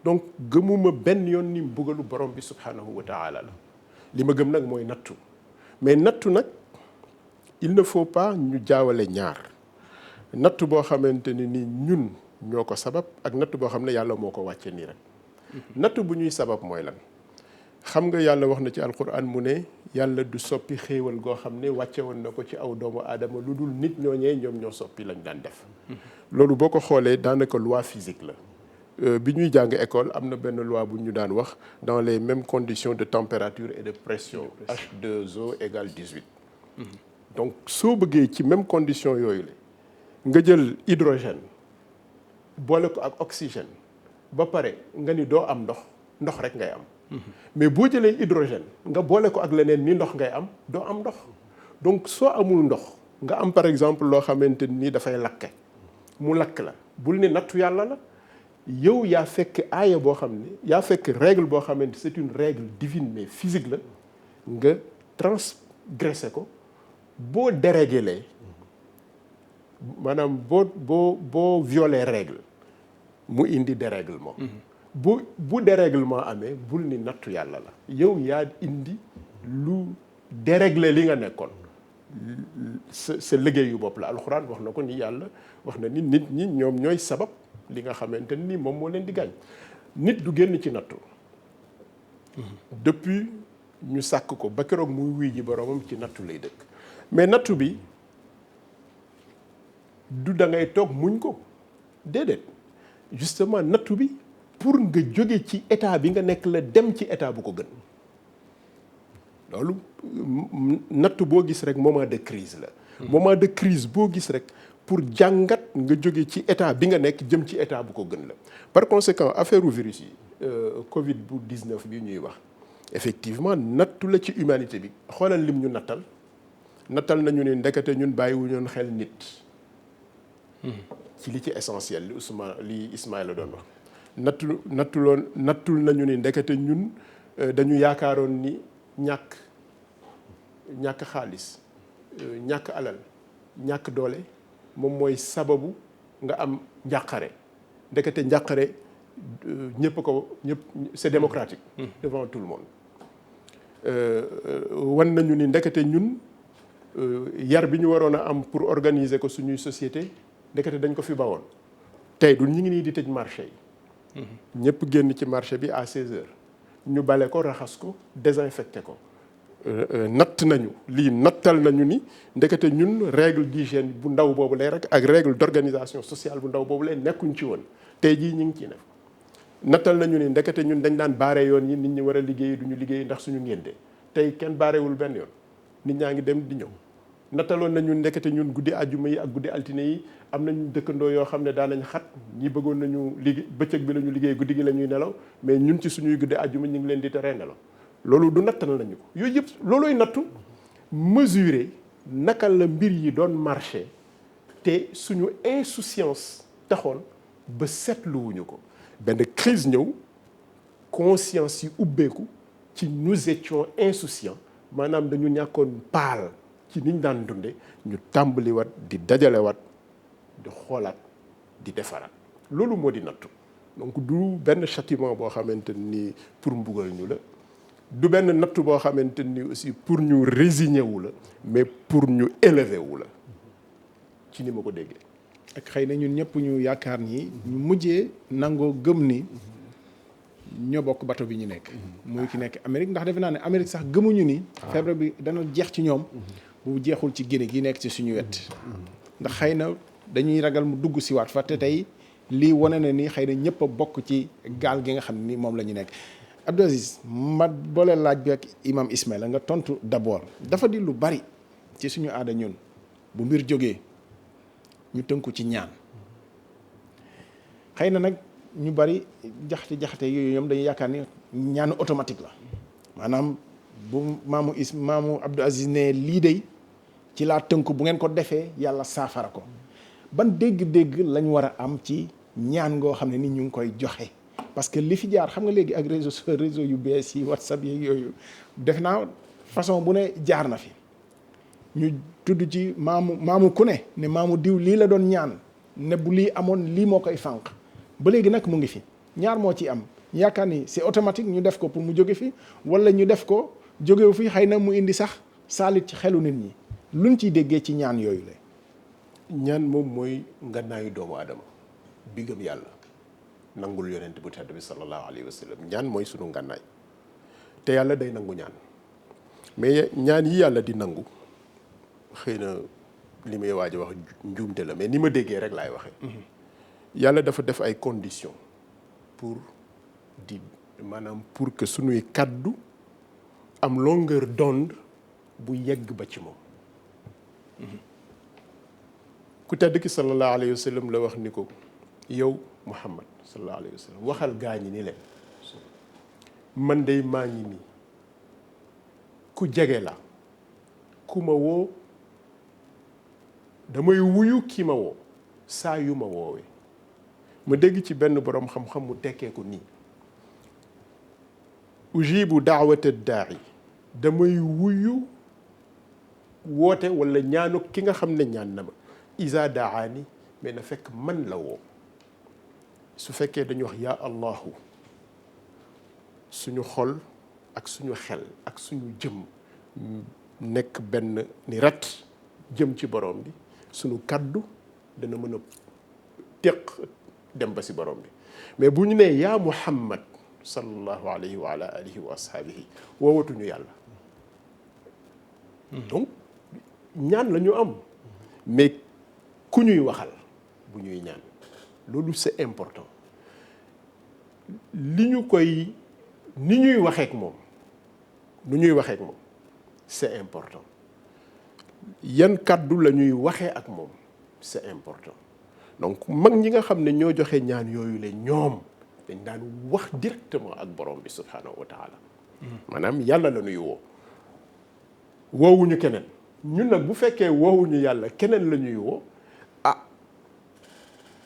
donc gëmuma benn yoon ni mbugalu borom bi subhanahu wa taala la li ma gëm nag mooy nattu mais nattu nag il ne faut pas ñu jaawale ñaar nattu boo xamante ni ñun ñoo ko sabab ak nattu boo xam ne yàlla moo ko wàcce nii rek nattu bu ñuy sabab mooy lan xam nga yàlla wax na ci alquran mu ne yàlla du soppi xéewal goo xam ne wàcce woon na ko ci aw doomu aadama lu dul nit ñooñee ñoom ñoo soppi lañ daan def loolu boo ko xoolee daanaka loi physique la bi ñuy jàng école am na benn loi bu ñu daan wax dans les mêmes conditions de température et de pression H2O égale 18 donc soo bëggee ci même condition yooyu la nga jël hydrogène boole ko ak oxygène ba pare nga ni doo am ndox rek ngay am mais boo jëlee hydrogène nga boole ko ak leneen ni ndox ngay am doo am ndox donc soo amul ndox nga am par exemple loo xamante ni dafay lakke mu lakk la bul ne nattu yàlla la yow yaa fekk aaya boo xam ne yaa fekk règle boo xamante c'est une règle divine mais physique la nga transgressé ko boo déréglé maanaam boo violé règle mu indi dérèglement bu dérèglement amee bul ni nattu yàlla la yow yaa indi lu déréglé li nga nekkoon sa liggéeyu bopp la alxuraan wax na ko ni yàlla wax na ni nit ñi ñoom ñooy sabab li nga xamante ni moom moo leen di gaañ nit du génn ci nattu depuis ñu sàkk ko ba keroog muy wuy ji boromam ci nattu lay dëkk mais nattu bi du da ngay toog muñ ko déedéet justement nattu bi pour nga jóge ci état bi nga nekk la dem ci état bu ko gën loolu nattu boo gis rek moment de crise la moment de crise boo gis rek pour jàngat nga jóge ci état bi nga nekk jëm ci état bu ko gën la par conséquent affaire u virus yi Covid bu 19 bi ñuy wax effectivement nattu la ci humanité bi xoolal lim ñu nattal nañu ne ndekete ñun bàyyiwuñoon xel nit ci li ci essentiel li Ismaïla doon wax nattul nañu ni ndekete ñun dañu yaakaaroon ni ñàkk xaalis ñàkk alal ñàkk doole moom mooy sababu nga am njàqare ndekete njàqare ñëpp c'est démocratique devant tout le monde wan nañu ni ndekete ñun yar bi ñu waroon a am pour organiser ko suñuy société ndekete dañ ko fi bawoon tey du ñu ngi nii di tëj marché yi ñëpp génn ci marché bi à 16h ñu bale ko raxas ko désinfecté ko nattal nañu ni ndekete ñun règle d'hygiène bu ndaw boobu lay rek ak règle d'organisation sociale bu ndaw boobu lay nekkuñ ci woon tey jii ñu ngi ciy def nattal nañu ni ndekete ñun dañ daan baare yoon yi nit ñi war a liggéey duñu liggéey ndax suñu ngénte tey kenn baarewul benn yoon nit ñaa ngi dem di ñëw nattaloon nañu ndekete ñun guddi àjjuma yi ak guddi altine yi am nañu dëkkandoo yoo xam ne daan nañ xat ñi bëggoon nañu liggéey bëccëg bi la ñu liggéey guddi gi la ñuy nelaw mais ñun ci suñuy guddi àjjuma ñu ngi leen di teree nelaw loolu du nattal nañu ko yooyu yëpp loolooy nattu mesurer naka la mbir yi doon marché te suñu insouciance taxoon ba seetluwuñu ko benn crise ñëw conscience yi ubbeeku ci nous étions insouciants maanaam dañu ñàkkoon paal ci niñ daan dunde ñu tàmbaliwaat di dajalewaat di xoolaat di defaraat loolu moo di nattu donc du benn châtiment boo xamante ni pour mbugal ñu la du benn nattu boo xamante ni aussi pour ñu résigner wu la mais pour ñu élever wu la ci ni ma ko déggee. ak xëy na ñun ñëpp ñu yaakaar ni ñu mujjee nangoo gëm ni ñoo bokk bato bi ñu nekk. muy ki nekk Amérique ndax defe naa ne Amérique sax gëmuñu ni. feebar bi dana jeex ci ñoom. bu jeexul ci Guinée gi nekk ci suñu wet. ndax xëy na dañuy ragal mu dugg siwaat fa te tey lii wane na ni xëy na ñëpp a bokk ci gaal gi nga xam ni moom la ñu nekk. Abdou Aziz ma boole laaj bi ak imam Ismaïla nga tontu d'abord dafa di lu bari ci suñu aada ñun bu mbir jógee ñu tënku ci ñaan xëy na nag ñu bari jaxate yooyu ñoom dañuy yaakaar ni ñaanu automatique la maanaam bu maamu Abdou Aziz ne lii dey ci laa tënku bu ngeen ko defee yàlla saafara ko ban dégg-dégg lañ war a am ci ñaan ngoo xam ne ni ñu ngi koy joxe. parce que li fi jaar xam nga léegi ak réseau yu bees yi WhatsApp yi yooyu def naa façon bu ne jaar na fi ñu tudd ci maamu ku ne maamu diw lii la doon ñaan ne bu lii amoon lii moo koy fànq ba léegi nag mu ngi fi ñaar moo ci am yaakaar ni c'est automatique ñu def ko pour mu jóge fi wala ñu def ko jógewu fi xëy na mu indi sax saalit ci xelu nit ñi luñ ciy déggee ci ñaan yooyu la. ñaan moom mooy ngannaayu doomu aadama bi gëm yàlla. nangul yonent bu tedd bi sallallahu alayhi wa sallam ñaan mooy sunu ngànnaay te yàlla day nangu ñaan mais ñaan yi yàlla di nangu xëy na li may waaj a wax njuumte la mais ni ma déggee rek laay waxee. yàlla dafa def ay conditions pour pour que sunuy kaddu am longueur d'onde bu yegg ba ci moom. ku tedd ki sallallahu alayhi wa sallam la wax ni ko yow Muhammad sallallahu alayhi wa sallam waxal gaañi ni leen man de maa ngi nii ku jege la ku ma woo damay wuyu ki ma woo saa yu ma woowee ma dégg ci benn boroom xam-xam mu tekkee ko nii ujibu daawata daa'i damay wuyu woote walla ñaanu ki nga xam ne ñaan na ma isa daani mais na fekk man la woo su fekkee dañu wax yaa allahu suñu xol ak suñu xel ak suñu jëm nekk benn ni rat jëm ci borom bi suñu kaddu dana mën a teq dem ba si borom bi mais bu ñu nee yaa muhammad sallallahu alayhi wa ala alihi wa ashaabihi woowatuñu yàlla donc ñaan la ñu am mais ku ñuy waxal bu ñuy ñaan loolu c'est important li ñu koy ni ñuy waxeek moom nu ñuy waxeek moom c'est important yan kàddu la ñuy waxee ak moom c'est important donc mag ñi nga xam ne ñoo joxe ñaan yooyu la ñoom dañ daan wax directement ak borom bi subhanahu wa taala maanaam yàlla la ñuy woo woowuñu keneen ñun nag bu fekkee woowuñu yàlla keneen la ñuy woo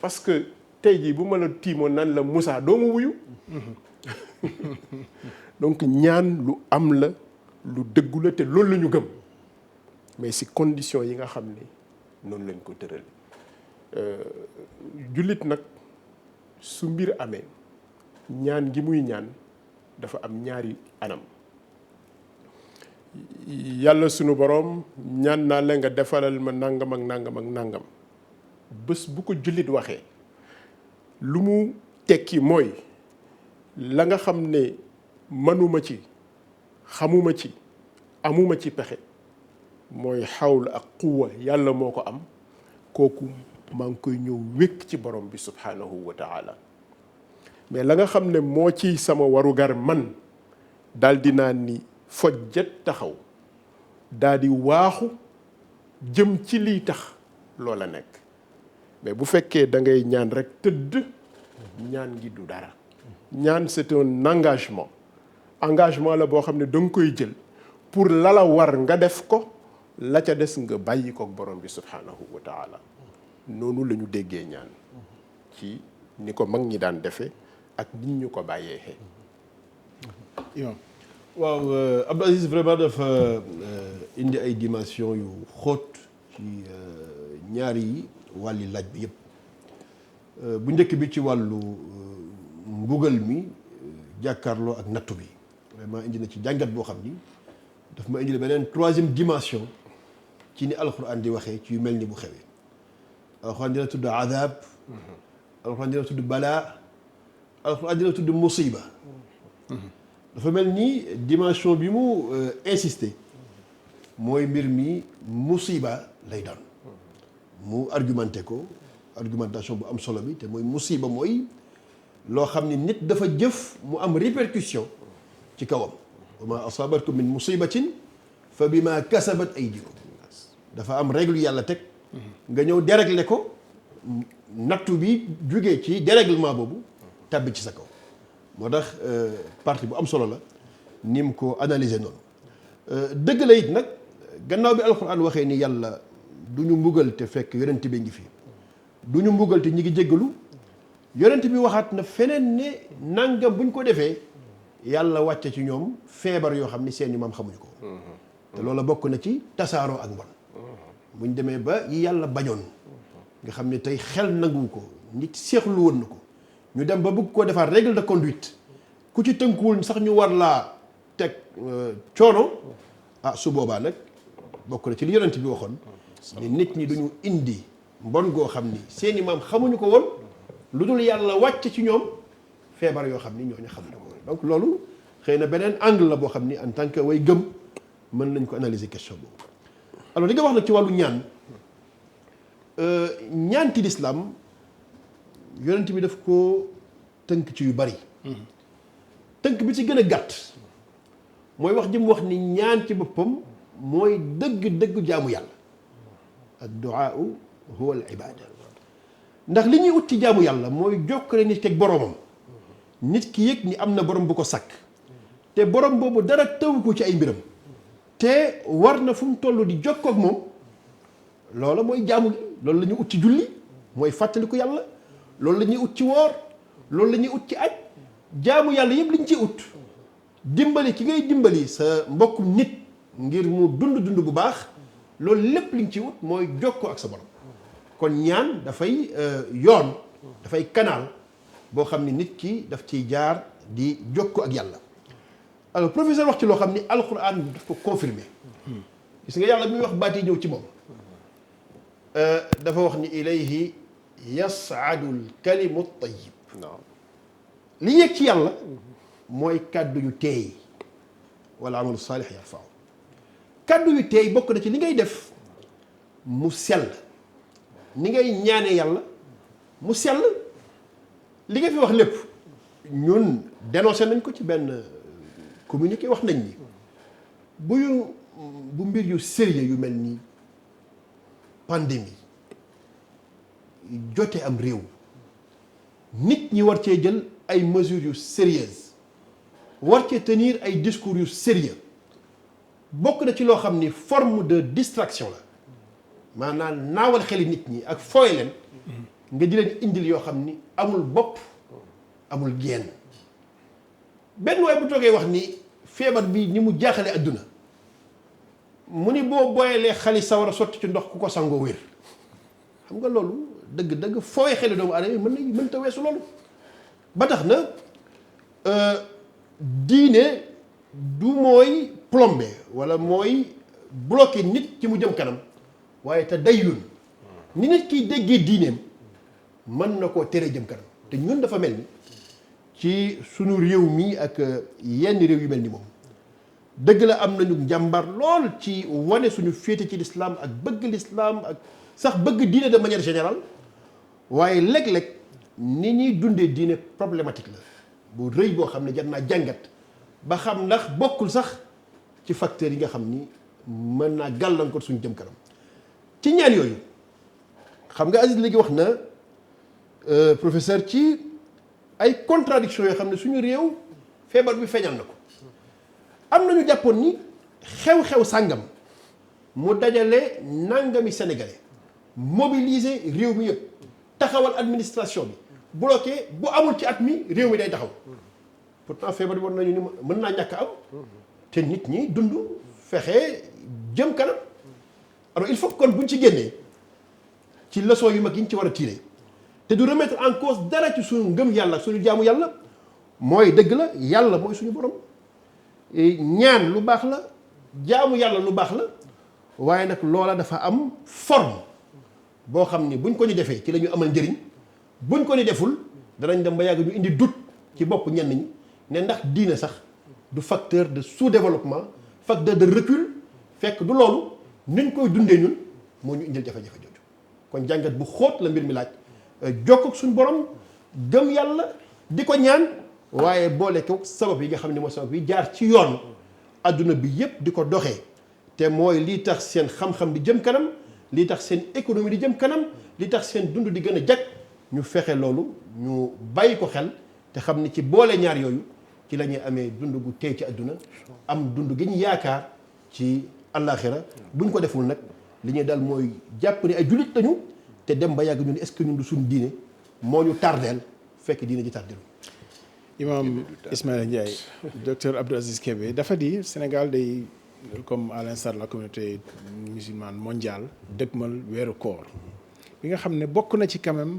parce que tey jii bu ma la tiimoon nan la Moussa doo ma wuyu donc ñaan lu am la lu dëggu la te loolu la ñu gëm mais si condition yi nga xam ne noonu lañ ko tëral jullit nag su mbir amee ñaan gi muy ñaan dafa am ñaari anam yàlla sunu boroom ñaan naa la nga defalal ma nangam ak nangam ak nangam bés bu ko jullit waxee lu mu tekki mooy la nga xam ne mënuma ci xamuma ci amuma ci pexe mooy xawla ak quwwa yàlla moo ko am kooku maa ngi koy ñëw wékk ci borom bi subhanahu wa taala mais la nga xam ne moo ci sama warugar man daal di naan ni fojjet taxaw daal di waaxu jëm ci lii tax loola nekk mais bu fekkee da ngay ñaan rek tëdd ñaan gi du dara ñaan c'est un engagement la boo xam ne da nga koy jël pour lala war nga def ko la ca des nga bàyyi ko borom bi subhanahu wa taala noonu la ñu déggee ñaan ci ni ko mag ñi daan defee ak nit ñu ko bàyyee xee imam waaw Abdou Aziz vraiment dafa indi ay dimension yu xóot ci ñaari wàlli laaj bi yëpp bu njëkk bi ci wàllu mbugal mi jàkkaarloo ak nattu bi vraiment indi na ci jàngat boo xam ni daf ma indi la beneen troisième dimension ci ni alxuraan di waxee ci yu mel ni bu xewee alxuraan dina tudd adab alxuraan dina tudd balaa alxuraan dina tudd musiba dafa mel ni dimension bi mu insister mooy mbir mi musiba lay doon mu argumenté ko argumentation bu am solo bi te mooy musiba mooy loo xam ni nit dafa jëf mu am répercussion ci kawam wa ma asabatkum min musibatin fa bima kasabat aydikum dafa am règle yàlla teg nga ñëw dérégler ko nattu bi jugee ci dérèglement boobu tàbbi ci sa kaw moo tax partie bu am solo la ni mu ko analyser noonu dëgg la it nag gannaaw bi alxuraan waxee ni yàlla du ñu mbugal te fekk yonent bi ngi fi du ñu mbugal te ñi ngi jéggalu yonent bi waxaat na feneen ne nangam buñ ko defee yàlla wàcce ci ñoom feebar yoo xam ni seeni maam xamuñu ko te loola bokk na ci tasaaroo ak mbon buñ demee ba yi yàlla bañoon nga xam ne tey xel nanguwu ko nit seexlu woon na ko ñu dem ba bëgg koo defaat règle de conduite ku ci tënkuwul sax ñu war laa teg coono su boobaa nag bokk na ci li yonent bi waxoon ni nit ñi duñu indi mbon goo xam ni seeni maam xamuñu ko woon lu dul yàlla wàcc ci ñoom feebar yoo xam ni ñooñu xamuñu ko woon donc loolu xëy na beneen angle la boo xam ni en tant que way gëm mën nañ ko analyser question boobu alors li nga wax nag ci wàllu ñaan ñaanti lislaam yonent bi daf ko tënk ci yu bari tënk bi ci gën a gàtt mooy wax ji mu wax ni ñaan ci boppam mooy dëgg-dëgg jaamu yàlla ad-du'a huwa al-ibada ndax li ñuy ut ci jaamu yàlla mooy jokkale nit ki ak boroomam nit ki yëg ni am na borom bu ko sàkk te borom boobu dara tëw ko ci ay mbiram te war na fu mu toll di jokkoo ak moom loola mooy jaamu gi loolu la ñuy ut ci julli mooy fàttaliku yàlla loolu la ñuy ut ci woor loolu la ñuy ut ci aj jaamu yàlla yëpp li ñu ciy ut dimbali ki ngay dimbali sa mbokkum nit ngir mu dund bu baax loolu lépp li ñu ciy ut mooy jokkoo ak sa borom kon ñaan dafay yoon dafay canal boo xam ni nit ki daf ciy jaar di jokkoo ak yàlla alors professeur wax ci loo xam ni alquran daf ko confirmer gis nga yàlla bi muy wax baat yi ñëw ci moom dafa wax ni ilayhi yasaadu alkalimu tayyib li yegg ci yàlla mooy kàddu yu teey wala amalu saalix yarfaaw kàddu yu teey bokk na ci li ngay def mu sell ni ngay ñaanee yàlla mu sell li nga fi wax lépp ñun dénoncé nañ ko ci benn communiqué wax nañ ni bu mbir yu sérieux yu mel ni pandémie jote am réew nit ñi war cee jël ay mesures yu sérieuses war cee tenir ay discours yu sérieux bokk na ci loo xam ni forme de distraction la maanaam naawal xeli nit ñi ak fooy leen nga di leen indil yoo xam ni amul bopp amul génn benn waaye bu toogee wax ni feebar bi ni mu jaaxale adduna mu ni boo booyalee xali sawar a sotti ci ndox ku ko sangoo wér xam nga loolu dëgg-dëgg fooy xeli doomu aadama yi mën ta weesu loolu ba tax na diine du mooy plombé wala mooy bloqué nit ci mu jëm kanam waaye te dayyun ni nit kiy déggee diineem mën na koo tere jëm kanam te ñun dafa mel ni ci sunu réew mi ak yenn réew yu mel ni moom dëgg la am nañu njàmbar lool ci wane suñu féete ci lislaam ak bëgg lislaam ak sax bëgg diine de manière générale waaye léeg-léeg ni ñuy dundee diine problématique la bu rëy boo xam ne jar naa jàngat ba xam ndax bokkul sax ci facteurs yi nga xam ni mën naa gàllankoor suñu jëm kanam ci ñaan yooyu xam nga Aziz léegi wax na professeur ci ay contradiction yoo xam ne suñu réew feebar bi feeñal na ko am nañu jàppoon ni xew-xew sàngam mu dajale nangami sénégalais mobiliser réew mi yëpp taxawal administration bi bloqué bu amul ci at mi réew mi day taxaw pourtant feebar bi war nañu ni mën naa ñàkk am te nit ñi dund fexe jëm kanam alors il faut kon buñ ci génnee ci leçon yu mag yi ñu ci war a tirer te du remettre en cause dara ci suñu ngëm yàlla suñu jaamu yàlla mooy dëgg la yàlla mooy suñu borom ñaan lu baax la jaamu yàlla lu baax la waaye nag loola dafa am forme boo xam ni buñ ko ni defee ci la ñu amal njëriñ buñ ko ni deful danañ dem ba yàgg ñu indi doute ci bopp ñenn ñi ne ndax diine sax du facteur de sous-développement facteur de recul fekk du loolu nuñ koy dundee ñun moo ñu indil jafe-jafe jooju kon jàngat bu xóot la mbir mi laaj jokk ak suñu borom gëm yàlla di ko ñaan waaye boole ko sabab yi nga xam ne mooy sabab yi jaar ci yoon adduna bi yépp di ko doxee te mooy lii tax seen xam-xam di jëm kanam lii tax seen économie di jëm kanam lii tax seen dund di gën a jag ñu fexe loolu ñu bàyyi ko xel te xam ni ci boole ñaar yooyu ci la ñuy amee dund gu tey ci adduna am dund gi ñu yaakaar ci àllaaxira buñ ko deful nag li ñuy dal mooy jàpp ne ay jullit lañu te dem ba yàgg ñu ne est-ce que ñun du suñu diine moo ñu tardeel fekk diine ji tardeel. Imam Ismaïla Ndiaye docteur Abdou Aziz Kébé dafa di Sénégal day comme à l'instar de la communauté musulmane mondiale dëgmal weeru koor bi nga xam ne bokk na ci quand même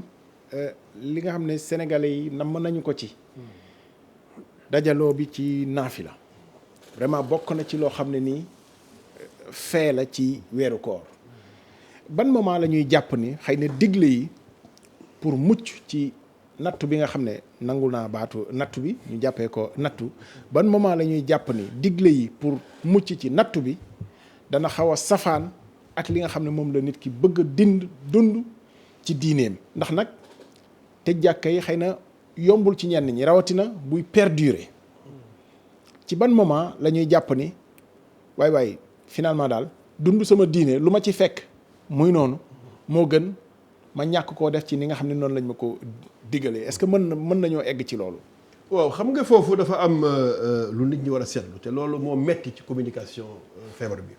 li nga xam ne sénégalais yi namm nañu ko ci dajaloo bi ci naafila vraiment bokk na ci loo xam ne nii fee la ci weeru koor ban moment la ñuy jàpp ni xëy na digle yi pour mucc ci nattu bi nga xam ne nangul naa baatu nattu bi ñu jàppee ko nattu ban moment la ñuy jàpp ni digle yi pour mucc ci nattu bi dana xaw a safaan ak li nga xam ne moom la nit ki bëgg a dund ci diineem ndax nag tëj jàkka yi xëy na yombul ci ñenn ñi rawatina buy perdurer ci ban moment la ñuy jàpp ni waay finalement daal dund sama diine lu ma ci fekk muy noonu moo gën ma ñàkk koo def ci ni nga xam ne noonu lañ ma ko diggalee est-ce que mën nañoo egg ci loolu. waaw xam nga foofu dafa am lu nit ñi war a seetlu te loolu moo metti ci communication feebar bi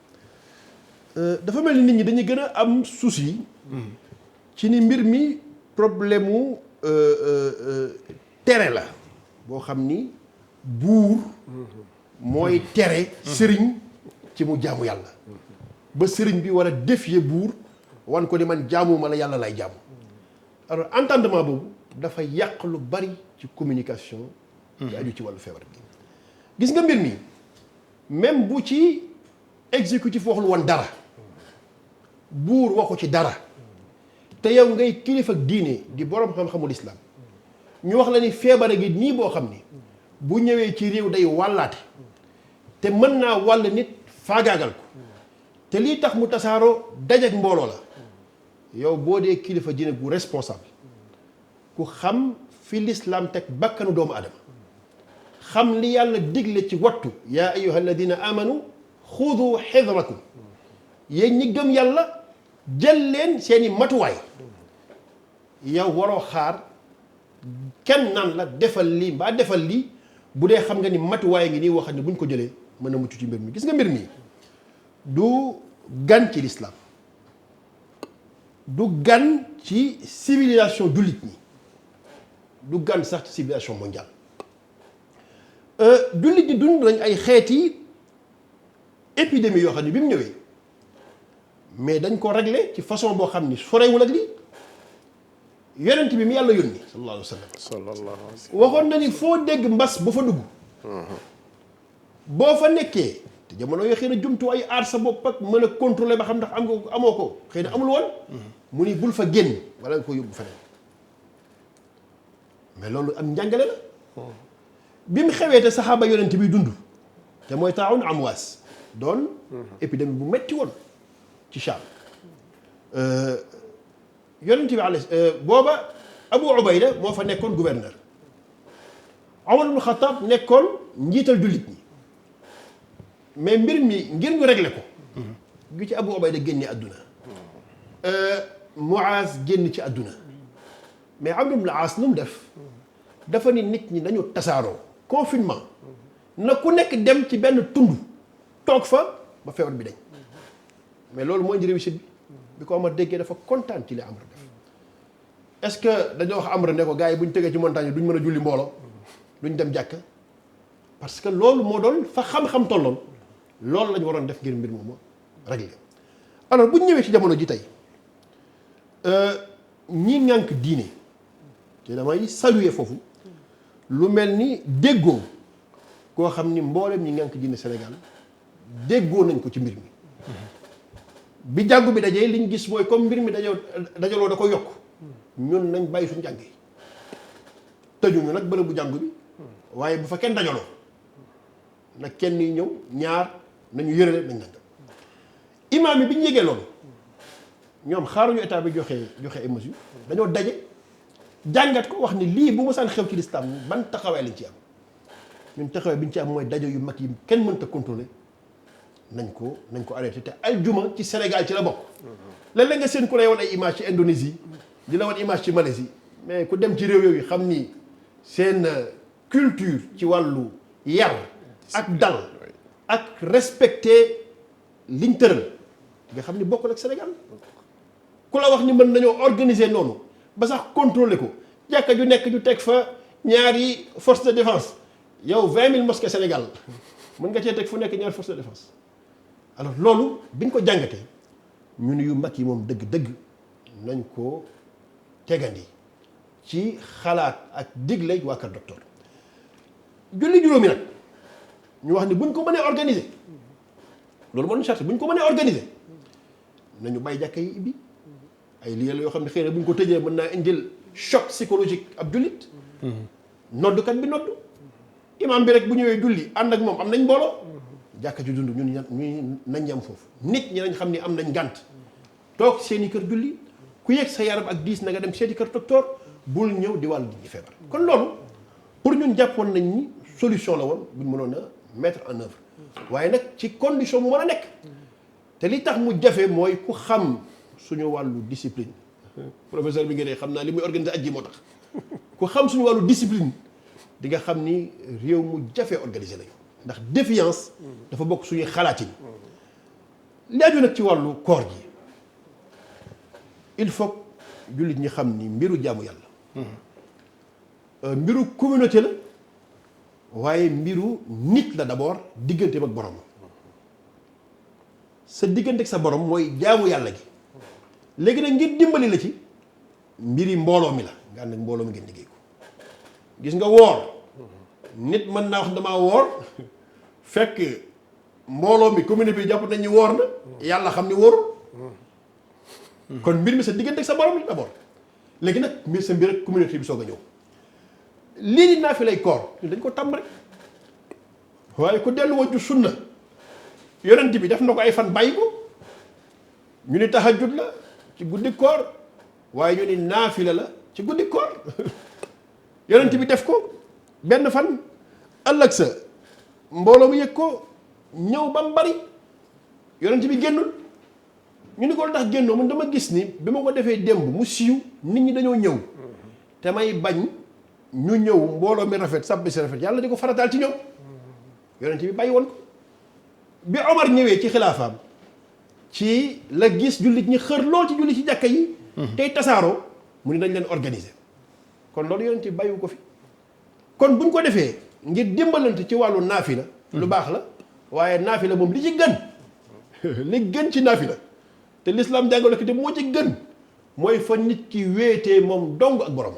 dafa mel ni nit ñi dañuy gën a am souci ci ni mbir mi problème mu tere la boo xam ni buur mooy tere sëriñ ci mu jaamu yàlla ba sëriñ bi war a défier buur wan ko ni man jaamuma la yàlla lay jaamu alors entendement boobu dafa yàq lu bari ci communication di aju ci wàllu feebar bi gis nga mbir mi même bu ci exécutif waxul woon dara buur waxu ci dara te yow ngay kilifa diine di borom xam-xamul islam ñu wax la ni feebara gi nii boo xam ni bu ñëwee ci réew day wàllaate te mën naa wàll nit faagaagal ko te lii tax mu tasaaroo dajeek mbooloo la yow boo dee kilifa diine bu responsable ku xam fi l'islam teg bakkanu doomu adama xam li yàlla digle ci wattu yaa ayyuha alladina amanu xudu xidrakum yéen ñi gëm yàlla jël leen seeni matuwaay yow waroo xaar kenn naan la defal lii mbaa defal lii bu dee xam nga ni matuwaay ngi nii waxat ne buñ ko jëlee mën a mucc ci mbir mi gis nga mbir mi du gan ci l'islam du gan ci civilisation jullit ñi du gan sax ci civilisation mondiale jullit ñi dund nañ ay xeeti épidémie yoo xam ne bi mu ñëwee mais dañ ko régler ci façon boo xam ni sorewul ak lii yonent bi mi yàlla yónni sallallahu alayhi wa sallam waxoon na ni foo dégg mbas ba fa dugg boo fa nekkee te jamono yoo xëy na jumtuwaay aar sa bopp ak mën a contrôler ba xam ndax am nga ko amoo ko xëy na amul woon mu ni bul fa génn wala nga ko yóbbu feneen mais loolu am njàngale la bi mu xewee te saxaaba yonent bi dund te mooy taawun amwaas doon épidémie bu metti woon ci Shaam yonent bi booba Abu Ubayda moo fa nekkoon gouverneur Umar ibn Xattaab nekkoon njiital jullit ñi mais mbir mi ngir ñu régler ko gi ci Abu Ubayda génne àdduna Muaz génn ci àdduna mais Amr ibn al-As lu mu def dafa ni nit ñi nañu tasaaroo confinement na ku nekk dem ci benn tund toog fa ba feebar bi dañ mais loolu moo indi réussite bi ko Amar déggee dafa kontaan ci li Amr def est-ce que dañoo wax Amr ne ko gars yi bu ñu tegee ci montagne duñ mën a julli mbooloo duñ dem jàkk parce que loolu moo doon fa xam-xam tolloon loolu la ñu waroon def ngir mbir moomu réglé alors bu ñu ñëwee ci jamono ji tey ñi ŋànk diine te damay saluer foofu lu mel ni déggoo koo xam ni mboolem ñi ŋànk diine Sénégal déggoo nañ ko ci mbir mi bi jàngu bi dajee liñ gis mooy comme mbir mi dajaloo da ko yokk ñun nañ bàyyi suñu jàng yi tëjuñu nag bërëb bu jàngu bi waaye bu fa kenn dajaloo nag kenn yi ñëw ñaar nañu yërale nañ nanga imaam yi bi ñu yégee loolu ñoom xaaruñu état bi joxe ay mesures dañoo daje jàngat ko wax ni lii bu ma saan xew ci lislaam ban taxawaay lañ ci am ñun taxawaay bi ñu ci am mooy daje yu mag yi kenn mënta contrôler nañ ko arrêté te aljuma ci Sénégal ci la bokk. léeg-léeg nga seen ku lay wan ay image ci Indonésie di la wan image ci Malaisie mais ku dem ci réew yooyu xam ni seen culture ci wàllu yar ak dal ak respecter liñ tëral nga xam ni bokkul ak Sénégal ku la wax ni mën nañoo organiser noonu ba sax contrôler ko jàkka ju nekk ñu teg fa ñaari force de défense yow 20 000 mosquées Sénégal mën nga cee teg fu nekk ñaari force de défense alors loolu biñ ko jàngatee ñu ne yu mag yi moom dëgg-dëgg nañ ko tegandi ci xalaat ak digle waa kër docteur julli juróomi nag ñu wax ni buñ ko mënee organiser loolu moo doon charte buñ ko mënee organiser nañu bàyyi jàkka yi ibbi ay liggéey la yoo xam ne xëy na buñ ko tëjee mën naa indil choc psychologique ab jullit noddukat bi noddu imam bi rek bu ñëwee julli ànd ak moom am nañ mbooloo jàkka ci dund ñun nañ ñam foofu nit ñi nañ xam ni am nañ ngànt toog seeni kër julli ku yegg sa yaram ak diis na nga dem seeti kër docteur bul ñëw di wàll di feebar kon loolu pour ñun jàppoon nañ ni solution la woon buñ mënoon a mettre en œuvre waaye nag ci condition mu mën a nekk te li tax mu jafe mooy ku xam suñu wàllu discipline professeur bi ngeen xam naa li muy organiser aj ji moo tax ku xam suñu wàllu discipline di nga xam ni réew mu jafe organiser lañu ndax défiance dafa bokk suñuy xalaatin laaju nag ci wàllu koor gi il faut jullit ñi xam ni mbiru jaamu yàlla mbiru communauté la waaye mbiru nit la d'abord digganteem ak borom sa diggante ak sa borom mooy jaamu yàlla gi léegi nag ngir dimbali la ci mbiri mbooloo mi la nga ànd ak mbooloo mi ngeen liggéey ko gis nga woor nit mën naa wax damaa woor fekk mbooloo mi communauté bi jàpp nañ ni woor na yàlla xam ni wóorul kon mbir mi sa diggante ak sa borom la d'abord léegi nag mbir sa mbir ak communauté bi soog a ñëw lii di naa fi lay koor ñu dañ ko tàmm rek waaye ku dellu woon ci sunna yonent bi def na ko ay fan bàyyi ko ñu ni tahajjud la ci guddi koor waaye ñu ni naafila la ci guddi koor yonent bi def ko benn fan ëllëg sa mbooloo mu yëg ko ñëw ba mu bari yonent bi génnul ñu ni ko lu tax génnoo mun dama gis ni bi ma ko defee démb mu siiw nit ñi dañoo ñëw te may bañ ñu ñëw mbooloo mi rafet sàbbi si rafet yàlla di ko farataal ci ñoom yonent bi bàyyi woon ko bi Omar ñëwee ci xilaafaam ci la gis jullit ñi xër lool ci jullit ci jàkka yi tey tasaaroo mu ni dañ leen organiser kon loolu yonent bi bàyyiwu ko fi kon buñ ko defee ngir dimbalante ci wàllu naafila lu baax la waaye naafila moom li ci gën li gën ci naafila te l'islam jàngale ko te moo ci gën mooy fa nit ki wéetee moom dong ak borom